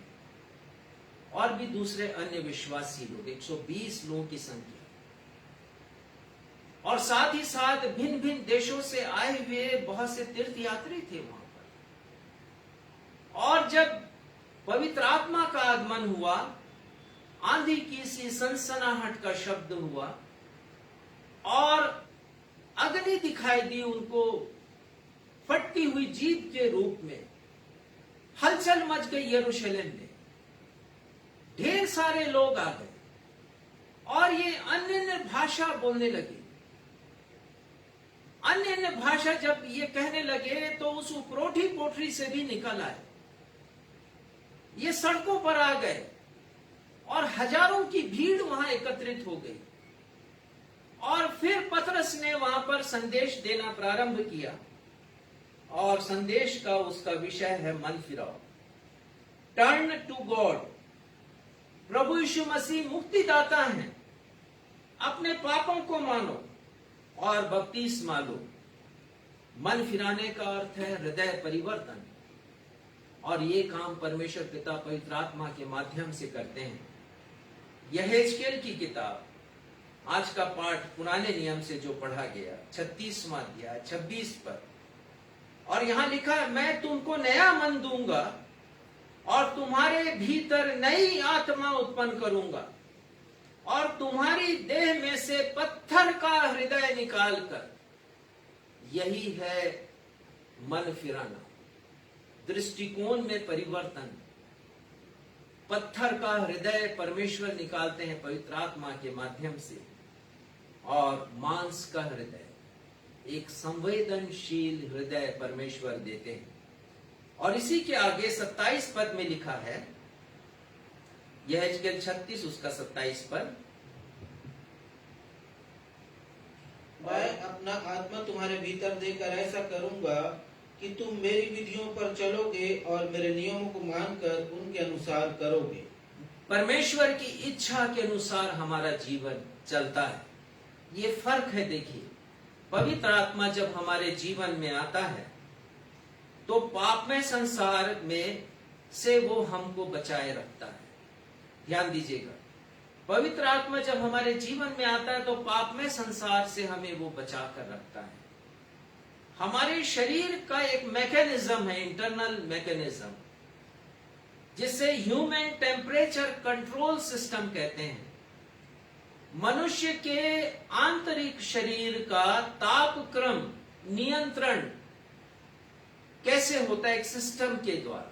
और भी दूसरे अन्य विश्वासी लोग, 120 लोगों की संख्या, और साथ ही साथ भिन्न भिन्न देशों से आए हुए बहुत से तीर्थयात्री थे वहां पर। और जब पवित्र आत्मा का आगमन हुआ, आंधी की सी सनसनाहट का शब्द हुआ और अग्नि दिखाई दी उनको फटती हुई जीभ के रूप में। हलचल मच गई यरूशलेम में, ढेर सारे लोग आ गए और ये अन्य अन्य भाषा बोलने लगे। अन्य अन्य भाषा जब ये कहने लगे तो उस उपरोठी कोठरी से भी निकल आए, ये सड़कों पर आ गए और हजारों की भीड़ वहां एकत्रित हो गई। और फिर पतरस ने वहां पर संदेश देना प्रारंभ किया और संदेश का उसका विषय है मन फिराओ, टर्न टू गॉड। प्रभु यीशु मसीह मुक्तिदाता हैं, अपने पापों को मानो और बपतिस्मा लो। मन फिराने का अर्थ है हृदय परिवर्तन, और ये काम परमेश्वर पिता पवित्र आत्मा के माध्यम से करते हैं। यह हेजकेल की किताब, आज का पाठ पुराने नियम से जो पढ़ा गया, 36वां अध्याय 26 पद, और यहां लिखा है, मैं तुमको नया मन दूंगा और तुम्हारे भीतर नई आत्मा उत्पन्न करूंगा और तुम्हारी देह में से पत्थर का हृदय निकालकर। यही है मन फिराना, दृष्टिकोण में परिवर्तन। पत्थर का हृदय परमेश्वर निकालते हैं पवित्र आत्मा के माध्यम से, और मांस का हृदय, एक संवेदनशील हृदय परमेश्वर देते हैं। और इसी के आगे 27 पद में लिखा है, यह यहेजकेल 36 उसका 27 पद, मैं अपना आत्मा तुम्हारे भीतर देकर ऐसा करूंगा कि तुम मेरी विधियों पर चलोगे और मेरे नियमों को मानकर उनके अनुसार करोगे। परमेश्वर की इच्छा के अनुसार हमारा जीवन चलता है। ये फर्क है। देखिए, पवित्र आत्मा जब हमारे जीवन में आता है तो पापमय संसार में से वो हमको बचाए रखता है। ध्यान दीजिएगा, पवित्र आत्मा जब हमारे जीवन में आता है तो पापमय संसार से हमें वो बचा कर रखता है। हमारे शरीर का एक मैकेनिज्म है, इंटरनल मैकेनिज्म, जिसे ह्यूमन टेम्परेचर कंट्रोल सिस्टम कहते हैं। मनुष्य के आंतरिक शरीर का तापक्रम नियंत्रण कैसे होता है? एक सिस्टम के द्वारा।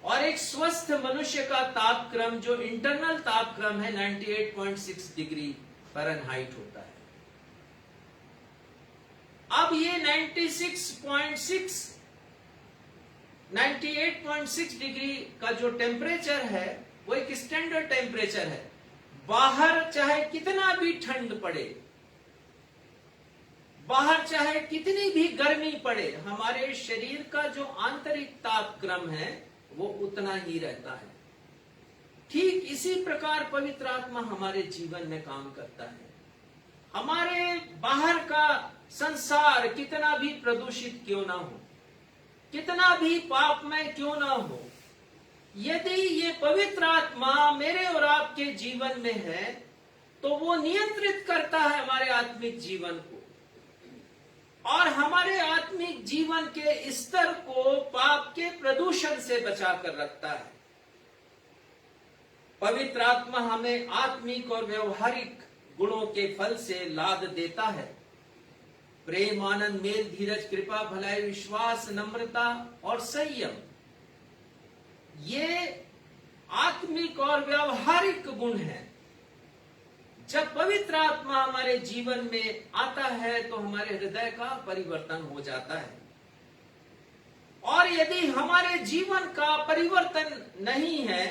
और एक स्वस्थ मनुष्य का तापक्रम, जो इंटरनल तापक्रम है, 98.6 डिग्री फ़ारेनहाइट होता है। अब ये 98.6 डिग्री का जो टेम्परेचर है वो एक स्टैंडर्ड टेम्परेचर है। बाहर चाहे कितना भी ठंड पड़े, बाहर चाहे कितनी भी गर्मी पड़े, हमारे शरीर का जो आंतरिक तापक्रम है वो उतना ही रहता है। ठीक इसी प्रकार पवित्र आत्मा हमारे जीवन में काम करता है। हमारे बाहर का संसार कितना भी प्रदूषित क्यों ना हो, कितना भी पापमय क्यों ना हो, यदि ये पवित्र आत्मा मेरे और आपके जीवन में है तो वो नियंत्रित करता है हमारे आत्मिक जीवन को, और हमारे आत्मिक जीवन के स्तर को पाप के प्रदूषण से बचा कर रखता है। पवित्र आत्मा हमें आत्मिक और व्यवहारिक गुणों के फल से लाद देता है। प्रेम, आनंद, मेल, धीरज, कृपा, भलाई, विश्वास, नम्रता और संयम, ये आत्मिक और व्यवहारिक गुण हैं। जब पवित्र आत्मा हमारे जीवन में आता है तो हमारे हृदय का परिवर्तन हो जाता है। और यदि हमारे जीवन का परिवर्तन नहीं है,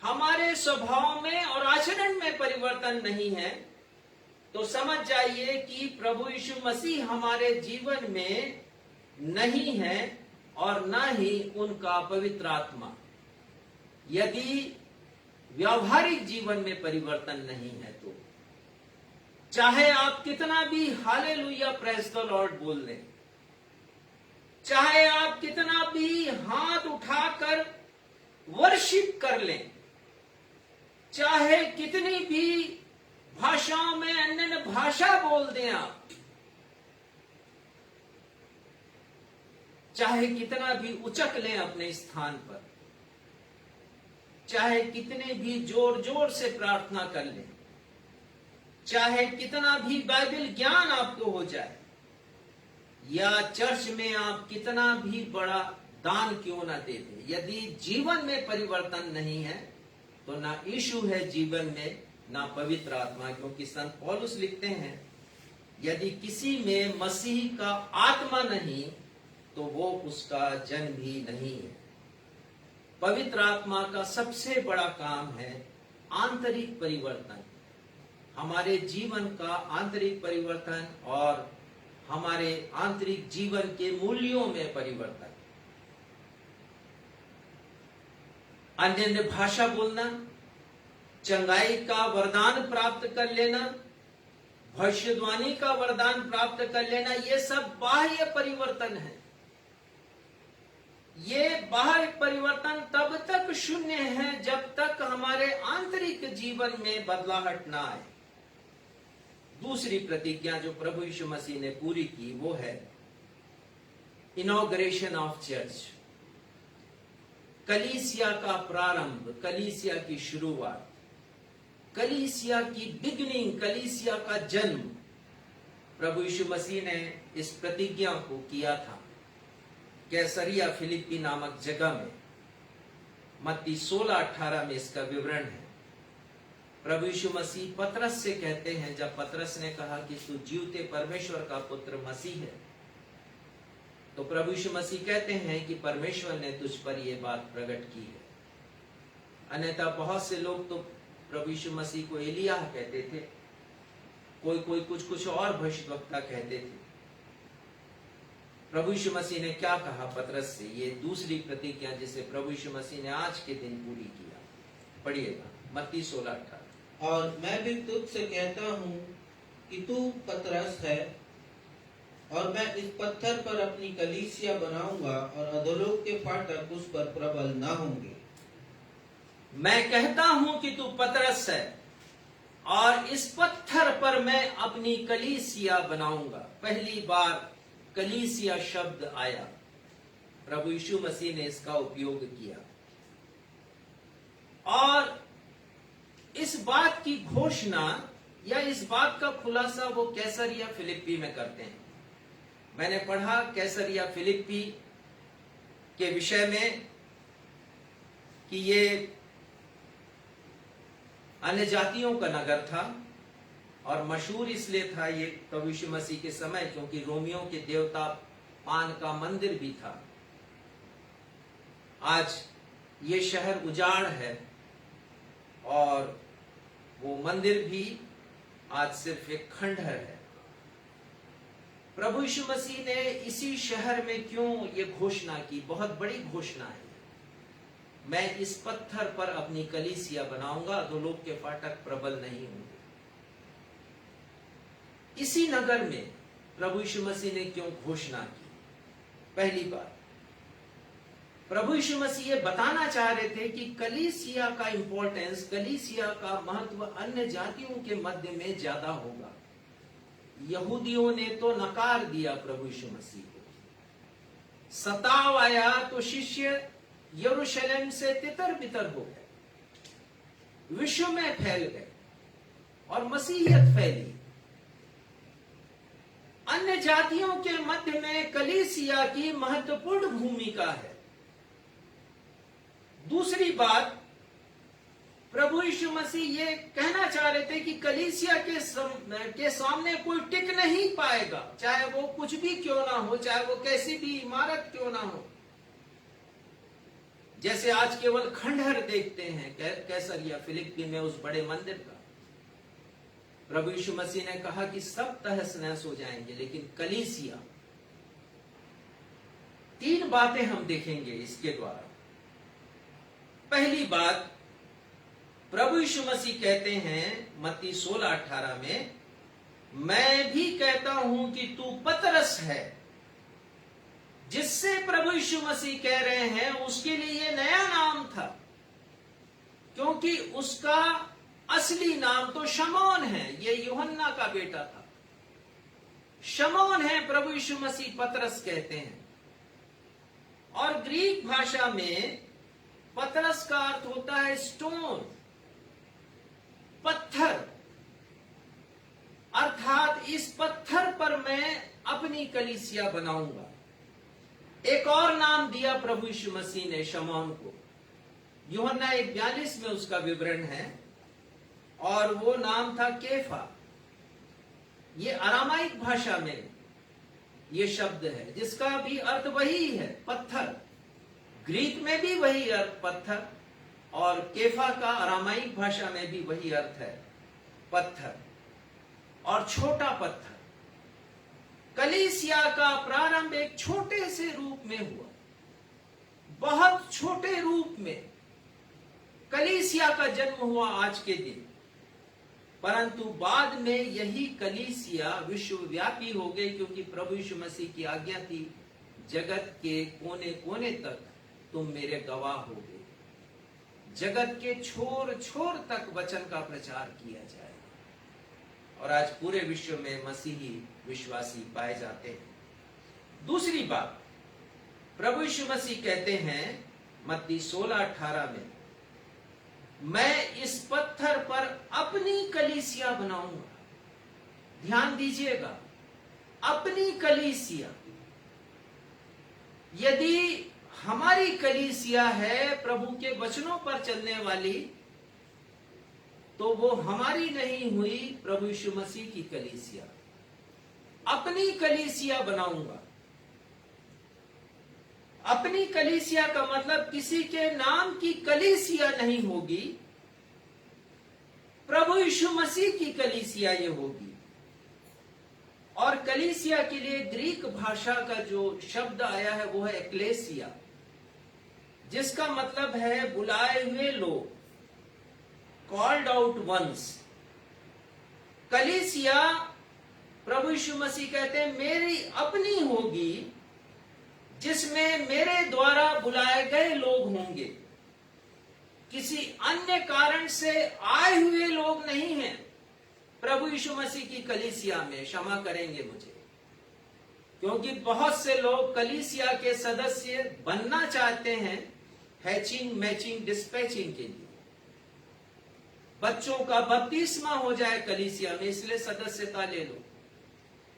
हमारे स्वभाव में और आचरण में परिवर्तन नहीं है, तो समझ जाइए कि प्रभु यीशु मसीह हमारे जीवन में नहीं है और न ही उनका पवित्र आत्मा। यदि व्यवहारिक जीवन में परिवर्तन नहीं है तो चाहे आप कितना भी हालेलुया प्रेज द लॉर्ड बोल लें, चाहे आप कितना भी हाथ उठाकर वर्शिप कर लें, चाहे कितनी भी भाषाओं में अन्य भाषा बोल दें आप, चाहे कितना भी उचक लें अपने स्थान पर, चाहे कितने भी जोर जोर से प्रार्थना कर लें, चाहे कितना भी बाइबल ज्ञान आपको हो जाए, या चर्च में आप कितना भी बड़ा दान क्यों ना दे दें, यदि जीवन में परिवर्तन नहीं है तो ना यीशु है जीवन में, ना पवित्र आत्मा। क्योंकि संत पौलुस लिखते हैं, यदि किसी में मसीह का आत्मा नहीं तो वो उसका जन भी नहीं है। पवित्र आत्मा का सबसे बड़ा काम है आंतरिक परिवर्तन, हमारे जीवन का आंतरिक परिवर्तन और हमारे आंतरिक जीवन के मूल्यों में परिवर्तन। अन्य भाषा बोलना, चंगाई का वरदान प्राप्त कर लेना, भविष्यवाणी का वरदान प्राप्त कर लेना, ये सब बाह्य परिवर्तन है। ये बाह्य परिवर्तन तब तक शून्य है जब तक हमारे आंतरिक जीवन में बदलाहट ना आए। दूसरी प्रतिज्ञा जो प्रभु यीशु मसीह ने पूरी की वो है इनॉग्रेशन ऑफ चर्च, कलीसिया का प्रारंभ, कलीसिया की शुरुआत, कलीसिया की बिगिनिंग, कलीसिया का जन्म प्रभु यीशु मसीह ने इस प्रतिज्ञा को किया था कैसरिया फिलिप्पी नामक जगह में। मत्ती 16:18 में इसका विवरण है। प्रभु यीशु मसीह पतरस से कहते हैं, जब पतरस ने कहा कि तू जीवते परमेश्वर का पुत्र मसीह है, तो प्रभु यीशु मसीह कहते हैं कि परमेश्वर ने तुझ पर यह बात प्रकट की है। अन्यथा बहुत से लोग तो प्रभु यीशु मसीह को एलियाह कहते थे, कोई कोई कुछ और भविष्यद्वक्ता कहते थे। प्रभु यीशु मसीह ने क्या कहा पतरस से, ये दूसरी प्रतिज्ञा जिसे प्रभु यीशु मसीह ने आज के दिन पूरी किया। पढ़िएगा मत्ती 16:18। और मैं भी तुझसे कहता हूँ कि तू पतरस है, और मैं इस पत्थर पर अपनी कलीसिया बनाऊंगा, और अधोलोक के फाटक उस पर प्रबल न होंगे। मैं कहता हूं कि तू पतरस है, और इस पत्थर पर मैं अपनी कलीसिया बनाऊंगा। पहली बार कलीसिया शब्द आया, प्रभु यीशु मसीह ने इसका उपयोग किया। और इस बात की घोषणा या इस बात का खुलासा वो कैसरिया फिलिप्पी में करते हैं। मैंने पढ़ा कैसरिया फिलिप्पी के विषय में कि ये अन्य जातियों का नगर था, और मशहूर इसलिए था ये प्रभु यीशु मसीह के समय क्योंकि रोमियों के देवता पान का मंदिर भी था। आज ये शहर उजाड़ है, और वो मंदिर भी आज सिर्फ एक खंडहर है। प्रभु यीशु मसीह ने इसी शहर में क्यों ये घोषणा की, बहुत बड़ी घोषणा है। मैं इस पत्थर पर अपनी कलीसिया बनाऊंगा, अधोलोक के फाटक प्रबल नहीं होंगे। इसी नगर में प्रभु यीशु मसीह ने क्यों घोषणा की? पहली बात, प्रभु यीशु मसीह ये बताना चाह रहे थे कि कलीसिया का इंपॉर्टेंस, कलीसिया का महत्व अन्य जातियों के मध्य में ज्यादा होगा। यहूदियों ने तो नकार दिया प्रभु यीशु मसीह को, सताव आया तो शिष्य यरूशलेम से तितर बितर हो गए, विश्व में फैल गए और मसीहियत फैली। अन्य जातियों के मध्य में कलीसिया की महत्वपूर्ण भूमिका है। दूसरी बात, प्रभु यीशु मसीह ये कहना चाह रहे थे कि कलीसिया के सामने कोई टिक नहीं पाएगा, चाहे वो कुछ भी क्यों ना हो, चाहे वो कैसी भी इमारत क्यों ना हो। जैसे आज केवल खंडहर देखते हैं कैसरिया फिलिप्पी में उस बड़े मंदिर का, प्रभु यीशु मसीह ने कहा कि सब तहस नहस हो जाएंगे, लेकिन कलीसिया, तीन बातें हम देखेंगे इसके द्वारा। पहली बात, प्रभु यीशु मसीह कहते हैं मत्ती 16:18 में, मैं भी कहता हूं कि तू पतरस है। जिससे प्रभु यीशु मसीह कह रहे हैं उसके लिए ये नया नाम था, क्योंकि उसका असली नाम तो शमौन है, ये यूहन्ना का बेटा था। शमौन है, प्रभु यीशु मसीह पतरस कहते हैं। और ग्रीक भाषा में पतरस का अर्थ होता है स्टोन, पत्थर। अर्थात इस पत्थर पर मैं अपनी कलीसिया बनाऊंगा। एक और नाम दिया प्रभु यीशु मसीह ने शमौन को, यूहन्ना 1:42 में उसका विवरण है, और वो नाम था केफा। ये अरामाइक भाषा में ये शब्द है, जिसका भी अर्थ वही है, पत्थर। ग्रीक में भी वही अर्थ पत्थर, और केफा का अरामाइक भाषा में भी वही अर्थ है, पत्थर और छोटा पत्थर। कलीसिया का प्रारंभ एक छोटे से रूप में हुआ, बहुत छोटे रूप में कलीसिया का जन्म हुआ आज के दिन, परंतु बाद में यही कलीसिया विश्वव्यापी हो गई, क्योंकि प्रभु यीशु मसीह की आज्ञा थी, जगत के कोने कोने तक तुम मेरे गवाह होगे। जगत के छोर छोर तक वचन का प्रचार किया जाए, और आज पूरे विश्व में मसीही विश्वासी पाए जाते हैं। दूसरी बात, प्रभु यीशु मसीह कहते हैं मत्ती 16:18 में, मैं इस पत्थर पर अपनी कलीसिया बनाऊंगा। ध्यान दीजिएगा, अपनी कलीसिया। यदि हमारी कलीसिया है प्रभु के वचनों पर चलने वाली, तो वो हमारी नहीं हुई, प्रभु यीशु मसीह की कलीसिया। अपनी कलीसिया बनाऊंगा। अपनी कलीसिया का मतलब किसी के नाम की कलीसिया नहीं होगी, प्रभु यीशु मसीह की कलीसिया ये होगी। और कलीसिया के लिए ग्रीक भाषा का जो शब्द आया है वो है एक्लेसिया, जिसका मतलब है बुलाए हुए लोग, कॉल्ड आउट वंस। कलीसिया प्रभु यीशु मसीह कहते हैं मेरी अपनी होगी, जिसमें मेरे द्वारा बुलाए गए लोग होंगे, किसी अन्य कारण से आए हुए लोग नहीं हैं प्रभु यीशु मसीह की कलीसिया में। क्षमा करेंगे मुझे, क्योंकि बहुत से लोग कलीसिया के सदस्य बनना चाहते हैं हैचिंग मैचिंग डिस्पैचिंग के लिए। बच्चों का बपतिस्मा हो जाए कलीसिया में, इसलिए सदस्यता ले लो।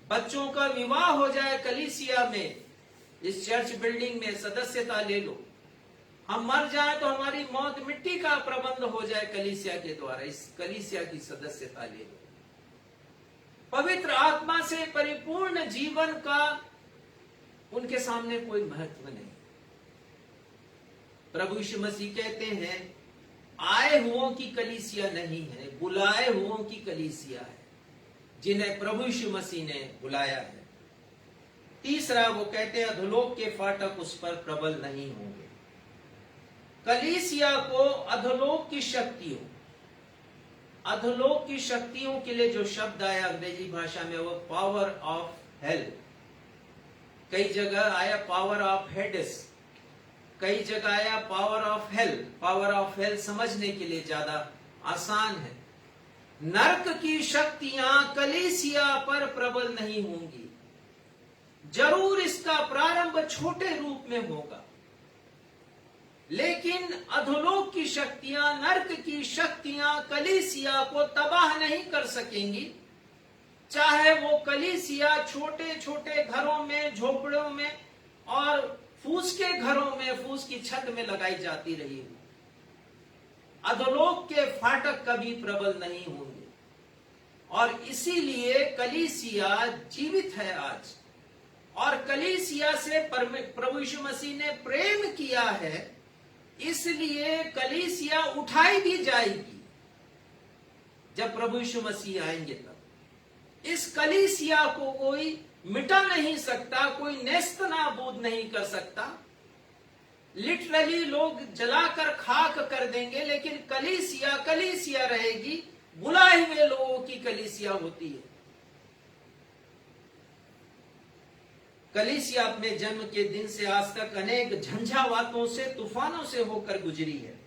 बच्चों का विवाह हो जाए कलीसिया में, इस चर्च बिल्डिंग में सदस्यता ले लो। हम मर जाए तो हमारी मौत मिट्टी का प्रबंध हो जाए कलीसिया के द्वारा, इस कलीसिया की सदस्यता ले लो। पवित्र आत्मा से परिपूर्ण जीवन का उनके सामने कोई महत्व नहीं। प्रभु यीशु मसीह कहते हैं आए हुओं की कलीसिया नहीं है, बुलाए हुओं की कलीसिया है, जिन्हें प्रभु यीशु मसीह ने बुलाया है। तीसरा, वो कहते हैं अधोलोक के फाटक उस पर प्रबल नहीं होंगे। कलीसिया को अधोलोक की शक्तियों के लिए जो शब्द आया अंग्रेजी भाषा में, वो पावर ऑफ हेल। कई जगह आया पावर ऑफ हेडेस, कई जगह आया power of hell. Power of hell समझने के लिए ज्यादा आसान है। नरक की शक्तियां कलीसिया पर प्रबल नहीं होंगी। जरूर इसका प्रारंभ छोटे रूप में होगा, लेकिन अधोलोक की शक्तियां, नरक की शक्तियां कलीसिया को तबाह नहीं कर सकेंगी। चाहे वो कलीसिया छोटे छोटे घरों में, झोपड़ों में और फूस के घरों में, फूस की छत में लगाई जाती रही हो, अधोलोक के फाटक कभी प्रबल नहीं होंगे। और इसीलिए कलीसिया जीवित है आज, और कलीसिया से प्रभु यीशु मसीह ने प्रेम किया है, इसलिए कलीसिया उठाई भी जाएगी जब प्रभु यीशु मसीह आएंगे। तब इस कलीसिया को कोई मिटा नहीं सकता, कोई नेस्त नाबूद नहीं कर सकता। लिटरली लोग जलाकर खाक कर देंगे, लेकिन कलीसिया कलीसिया रहेगी, बुलाए हुए लोगों की कलीसिया होती है। कलीसिया अपने जन्म के दिन से आज तक अनेक झंझावातों से, तूफानों से होकर गुजरी है।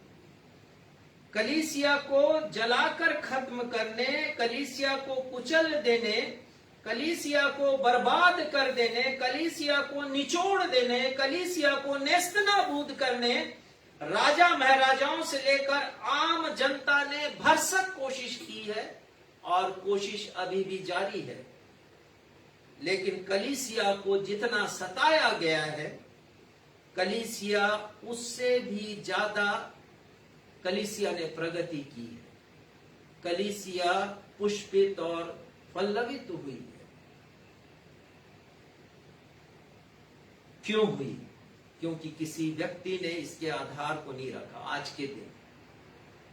कलीसिया को जलाकर खत्म करने, कलीसिया को कुचल देने, कलीसिया को बर्बाद कर देने, कलीसिया को निचोड़ देने, कलीसिया को नेस्तनाबूद करने राजा महाराजाओं से लेकर आम जनता ने भरसक कोशिश की है, और कोशिश अभी भी जारी है। लेकिन कलीसिया को जितना सताया गया है, कलीसिया उससे भी ज्यादा कलीसिया ने प्रगति की है। कलीसिया पुष्पित और पल्लवित हुई है। क्यों हुई? क्योंकि किसी व्यक्ति ने इसके आधार को नहीं रखा।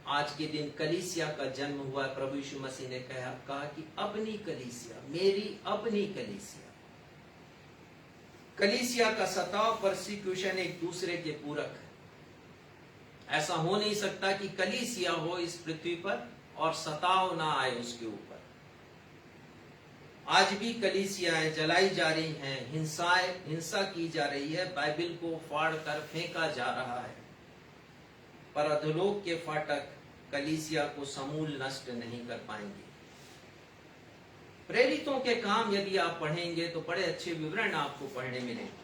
आज के दिन कलीसिया का जन्म हुआ। प्रभु यीशु मसीह ने कहा कि अपनी कलीसिया, मेरी अपनी कलीसिया। कलीसिया का सताव, परसिक्यूशन एक दूसरे के पूरक है। ऐसा हो नहीं सकता कि कलीसिया हो इस पृथ्वी पर और सताव ना आए उसके ऊपर। आज भी कलीसियाएं जलाई जा रही हैं, हिंसा की जा रही है, बाइबल को फाड़ कर फेंका जा रहा है, पर अधोलोक के फाटक कलीसिया को समूल नष्ट नहीं कर पाएंगे। प्रेरितों के काम यदि आप पढ़ेंगे तो बड़े अच्छे विवरण आपको पढ़ने मिलेंगे।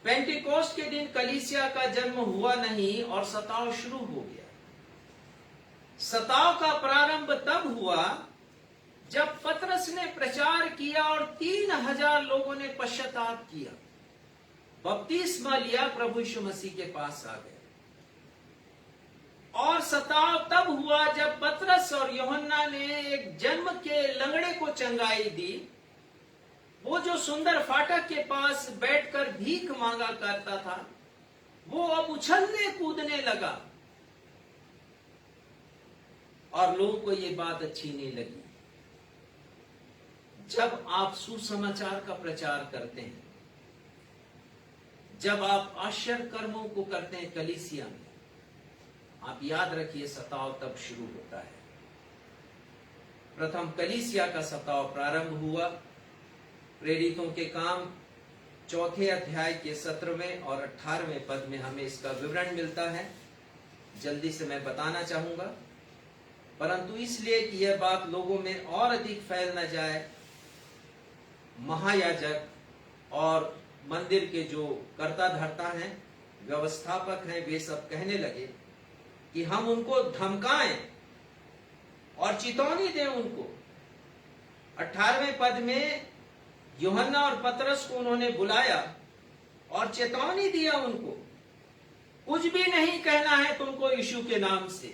पेंटिकोस्ट के दिन कलीसिया का जन्म हुआ नहीं और सताव शुरू हो गया। सताव का प्रारंभ तब हुआ जब पतरस ने प्रचार किया और 3000 लोगों ने पश्चाताप किया, बपतिस्मा लिया, प्रभु यीशु मसीह के पास आ गए। और सताव तब हुआ जब पतरस और यूहन्ना ने एक जन्म के लंगड़े को चंगाई दी। वो जो सुंदर फाटक के पास बैठकर भीख मांगा करता था, वो अब उछलने कूदने लगा। और लोगों को ये बात अच्छी नहीं लगी। जब आप सुसमाचार का प्रचार करते हैं, जब आप आश्चर्य कर्मों को करते हैं कलीसिया में, आप याद रखिए सताव तब शुरू होता है। प्रथम कलीसिया का सताव प्रारंभ हुआ। प्रेरितों के काम 4 अध्याय के 17वें और 18वें पद में हमें इसका विवरण मिलता है। जल्दी से मैं बताना चाहूंगा, परंतु इसलिए कि यह बात लोगों में और अधिक फैल न जाए, महायाजक और मंदिर के जो कर्ता धर्ता हैं, व्यवस्थापक हैं, वे सब कहने लगे कि हम उनको धमकाएं और चेतावनी दें उनको। 18वें पद में यूहन्ना और पतरस को उन्होंने बुलाया और चेतावनी दिया उनको, कुछ भी नहीं कहना है तुमको यीशु के नाम से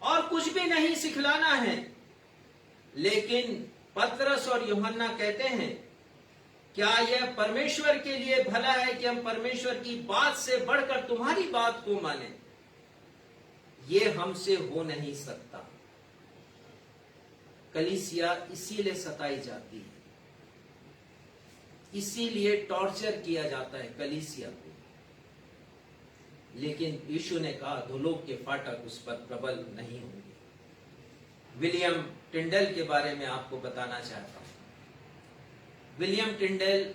और कुछ भी नहीं सिखलाना है। लेकिन पतरस और यूहन्ना कहते हैं, क्या यह परमेश्वर के लिए भला है कि हम परमेश्वर की बात से बढ़कर तुम्हारी बात को माने? ये हमसे हो नहीं सकता। कलीसिया इसीलिए सताई जाती है, इसीलिए टॉर्चर किया जाता है कलीसिया को। लेकिन यीशु ने कहा, धोलोक के फाटक उस पर प्रबल नहीं होंगे। विलियम टिंडल के बारे में आपको बताना चाहता हूं। विलियम टिंडल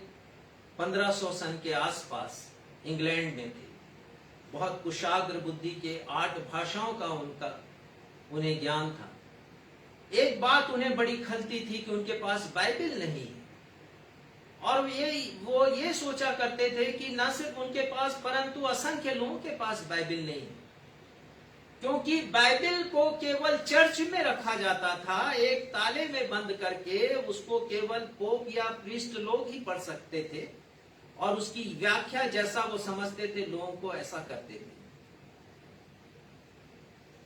1500 सन के आसपास इंग्लैंड में थे। बहुत कुशाग्र बुद्धि के 8 भाषाओं का उन्हें ज्ञान था। एक बात उन्हें बड़ी खलती थी कि उनके पास बाइबल नहीं है। और वो ये सोचा करते थे कि न सिर्फ उनके पास परंतु असंख्य लोगों के पास बाइबल नहीं है, क्योंकि बाइबल को केवल चर्च में रखा जाता था, एक ताले में बंद करके उसको केवल पोप या प्रीस्ट लोग ही पढ़ सकते थे और उसकी व्याख्या जैसा वो समझते थे लोगों को ऐसा करते थे।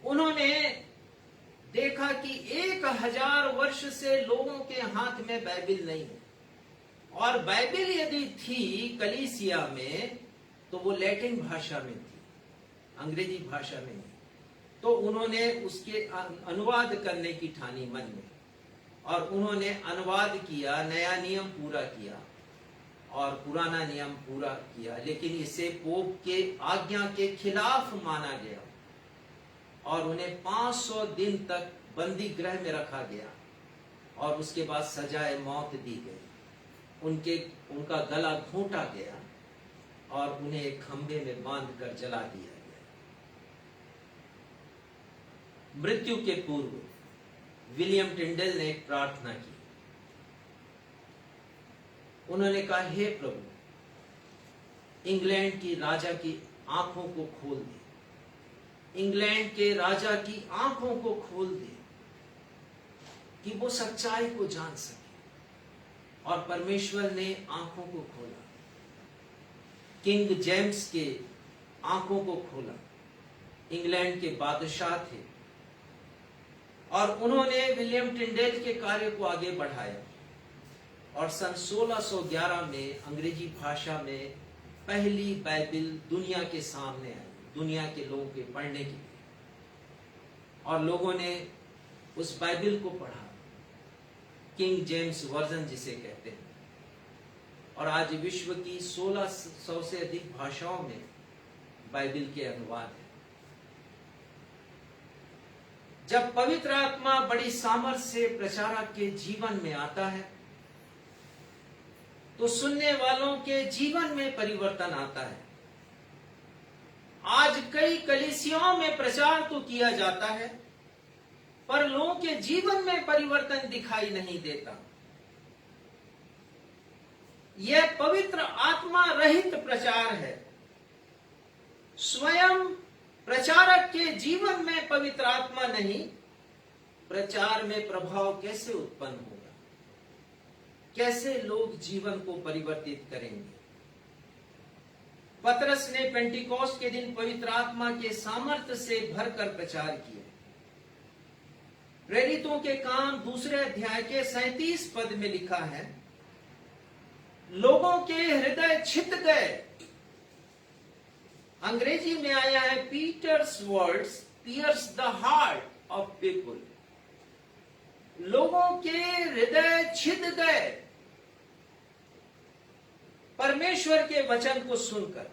उन्होंने देखा कि 1000 वर्ष से लोगों के हाथ में बाइबल नहीं है, और बाइबल यदि थी कलीसिया में तो वो लैटिन भाषा में थी, अंग्रेजी भाषा में नहीं। तो उन्होंने उसके अनुवाद करने की ठानी मन में, और उन्होंने अनुवाद किया, नया नियम पूरा किया और पुराना नियम पूरा किया। लेकिन इसे पोप के आज्ञा के खिलाफ माना गया और उन्हें 500 दिन तक बंदी गृह में रखा गया और उसके बाद सजाए मौत दी गई। उनका गला घोंटा गया और उन्हें एक खंभे में बांधकर जला दिया गया। मृत्यु के पूर्व विलियम टिंडल ने एक प्रार्थना की। उन्होंने कहा, हे प्रभु, इंग्लैंड की राजा की आंखों को खोल दे, इंग्लैंड के राजा की आंखों को खोल दे कि वो सच्चाई को जान सके। और परमेश्वर ने आंखों को खोला, किंग जेम्स के आंखों को खोला। इंग्लैंड के बादशाह थे और उन्होंने विलियम टिंडल के कार्य को आगे बढ़ाया और सन 1611 में अंग्रेजी भाषा में पहली बाइबल दुनिया के सामने आई, दुनिया के लोगों के पढ़ने के लिए। और लोगों ने उस बाइबल को पढ़ा, किंग जेम्स वर्जन जिसे कहते हैं। और आज विश्व की 1600 से अधिक भाषाओं में बाइबल के अनुवाद हैं। जब पवित्र आत्मा बड़ी सामर्थ्य से प्रचारक के जीवन में आता है तो सुनने वालों के जीवन में परिवर्तन आता है। आज कई कलीसियाओं में प्रचार तो किया जाता है पर लोगों के जीवन में परिवर्तन दिखाई नहीं देता। यह पवित्र आत्मा रहित प्रचार है। स्वयं प्रचारक के जीवन में पवित्र आत्मा नहीं, प्रचार में प्रभाव कैसे उत्पन्न होगा? कैसे लोग जीवन को परिवर्तित करेंगे? पतरस ने पेंटिकोस्ट के दिन पवित्र आत्मा के सामर्थ्य से भरकर प्रचार किया। प्रेरितों के काम 2 अध्याय के 37 पद में लिखा है, लोगों के हृदय छिद गए। अंग्रेजी में आया है Peter's words pierce the heart of people. लोगों के हृदय छिद गए परमेश्वर के वचन को सुनकर।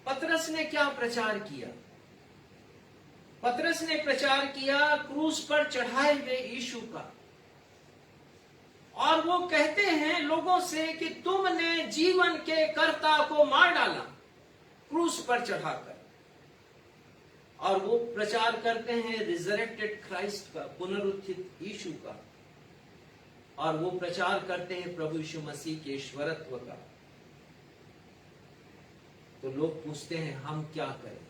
पतरस ने क्या प्रचार किया? पतरस ने प्रचार किया क्रूस पर चढ़ाए हुए यीशु का। और वो कहते हैं लोगों से कि तुमने जीवन के कर्ता को मार डाला क्रूस पर चढ़ाकर। और वो प्रचार करते हैं रिजरेक्टेड क्राइस्ट का, पुनरुत्थित यीशु का। और वो प्रचार करते हैं प्रभु यीशु मसीह के ईश्वरत्व का। तो लोग पूछते हैं हम क्या करें?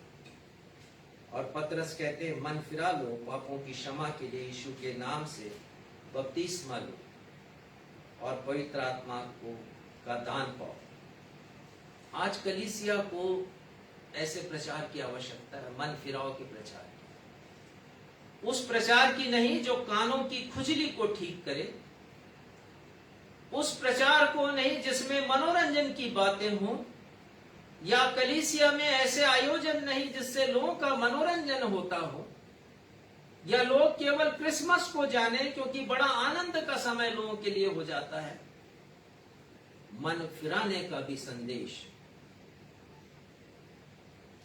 और पतरस कहते हैं मन फिरा लो, पापों की क्षमा के लिए यीशु के नाम से बपतिस्मा लो और पवित्र आत्मा का दान पाओ। आज कलीसिया को ऐसे प्रचार की आवश्यकता है, मन फिराव के प्रचार की। उस प्रचार की नहीं जो कानों की खुजली को ठीक करे, उस प्रचार को नहीं जिसमें मनोरंजन की बातें हों, या कलीसिया में ऐसे आयोजन नहीं जिससे लोगों का मनोरंजन होता हो, या लोग केवल क्रिसमस को जाने क्योंकि बड़ा आनंद का समय लोगों के लिए हो जाता है। मन फिराने का भी संदेश।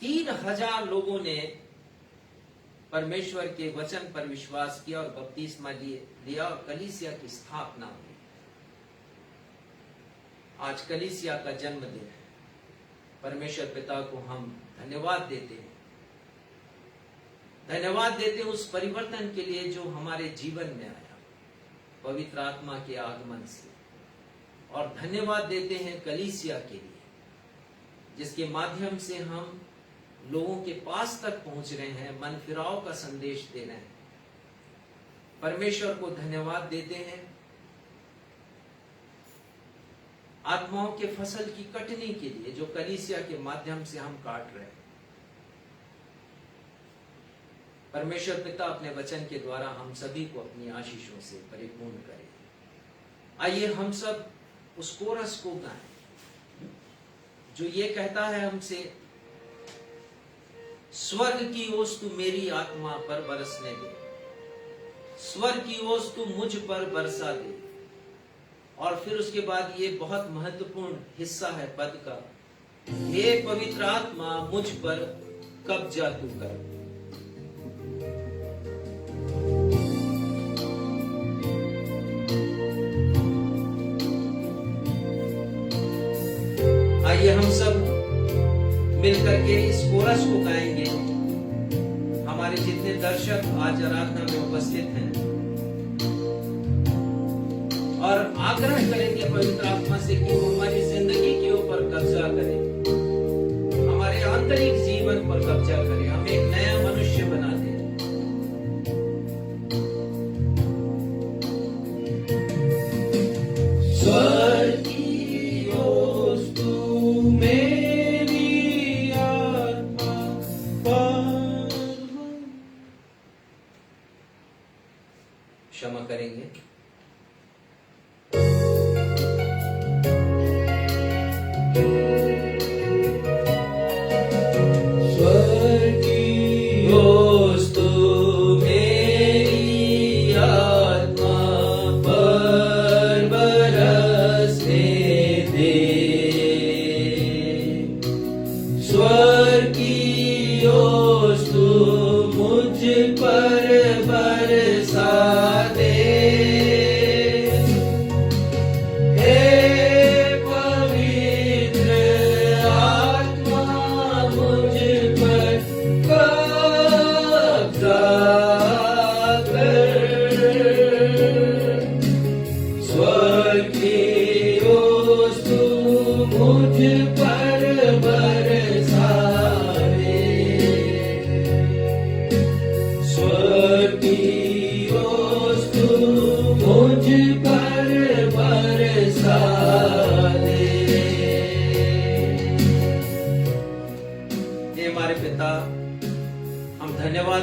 3000 लोगों ने परमेश्वर के वचन पर विश्वास किया और बपतिस्मा लिया और कलीसिया की स्थापना हुई। आज कलीसिया का जन्मदिन है। परमेश्वर पिता को हम धन्यवाद देते हैं। धन्यवाद देते हैं उस परिवर्तन के लिए जो हमारे जीवन में आया पवित्र आत्मा के आगमन से। और धन्यवाद देते हैं कलीसिया के लिए जिसके माध्यम से हम लोगों के पास तक पहुंच रहे हैं, मन फिराव का संदेश दे रहे हैं। परमेश्वर को धन्यवाद देते हैं आत्माओं के फसल की कटनी के लिए जो कलीसिया के माध्यम से हम काट रहे हैं। परमेश्वर पिता अपने वचन के द्वारा हम सभी को अपनी आशीषों से परिपूर्ण करे। आइए हम सब उस कोरस को गाएं जो ये कहता है हमसे, स्वर्ग की ओस तू मेरी आत्मा पर बरसने दे, स्वर्ग की ओस तू मुझ पर बरसा दे। और फिर उसके बाद ये बहुत महत्वपूर्ण हिस्सा है पद का, हे पवित्र आत्मा मुझ पर कब्जा तू कर। आइए हम सब मिलकर के इस कोरस को गाएंगे। हमारे जितने दर्शक आज आराधना में उपस्थित हैं और आग्रह करेंगे पवित्र आत्मा से कि वो हमारी जिंदगी के ऊपर कब्जा करे, हमारे आंतरिक जीवन पर कब्जा करे, हमें एक नया मनुष्य बना दे। स्वर्ग की ओस तू मेरी आत्मा पर। क्षमा करेंगे।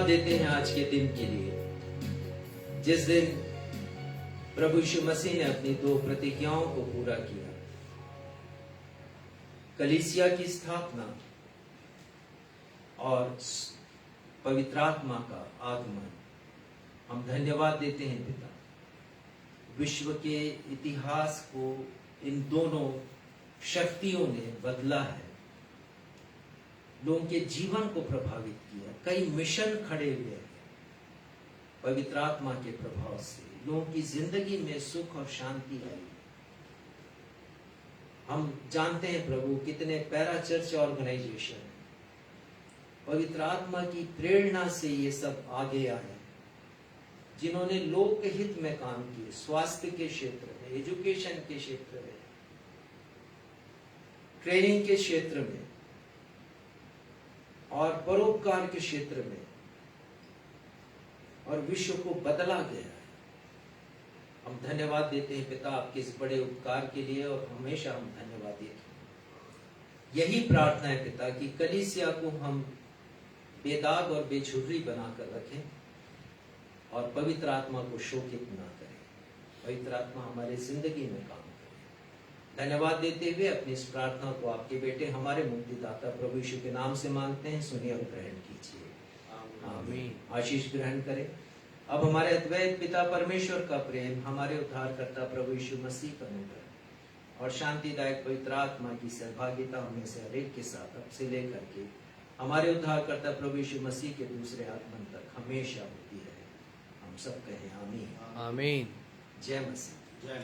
देते हैं आज के दिन के लिए जिस दिन प्रभु यीशु मसीह ने अपनी 2 प्रतिज्ञाओं को पूरा किया। कलीसिया की स्थापना और पवित्र आत्मा का आगमन, हम धन्यवाद देते हैं पिता। विश्व के इतिहास को इन दोनों शक्तियों ने बदला है, लोगों के जीवन को प्रभावित किया, कई मिशन खड़े हुए हैं। पवित्र आत्मा के प्रभाव से लोगों की जिंदगी में सुख और शांति आई। हम जानते हैं प्रभु कितने पैरा चर्च ऑर्गेनाइजेशन है, पवित्र आत्मा की प्रेरणा से ये सब आगे आए, जिन्होंने लोक हित में काम किए, स्वास्थ्य के क्षेत्र में, एजुकेशन के क्षेत्र में, ट्रेनिंग के क्षेत्र में और परोपकार के क्षेत्र में, और विश्व को बदला गया है। हम धन्यवाद देते हैं पिता आपके इस बड़े उपकार के लिए, और हमेशा हम धन्यवाद देते हैं। यही प्रार्थना है पिता कि कलीसिया को हम बेदाग और बेझुर्री बनाकर रखें और पवित्र आत्मा को शोकित ना करें। पवित्र आत्मा हमारे जिंदगी में काम करे। धन्यवाद देते हुए अपनी इस प्रार्थना को आपके बेटे हमारे मुक्तिदाता प्रभु यीशु के नाम से मांगते हैं, सुनिए और ग्रहण कीजिए। आमीन। आशीष ग्रहण करें। अब हमारे अद्वैत पिता परमेश्वर का प्रेम, हमारे उद्धारकर्ता प्रभु यीशु मसीह का अनुग्रह और शांतिदायक पवित्र आत्मा की सहभागिता हमें से हरेक के साथ अब से लेकर के हमारे उद्धारकर्ता प्रभु यीशु मसीह के दूसरे आगमन तक हमेशा होती है। हम सब कहें आमीन। आमीन। जय मसीह। जय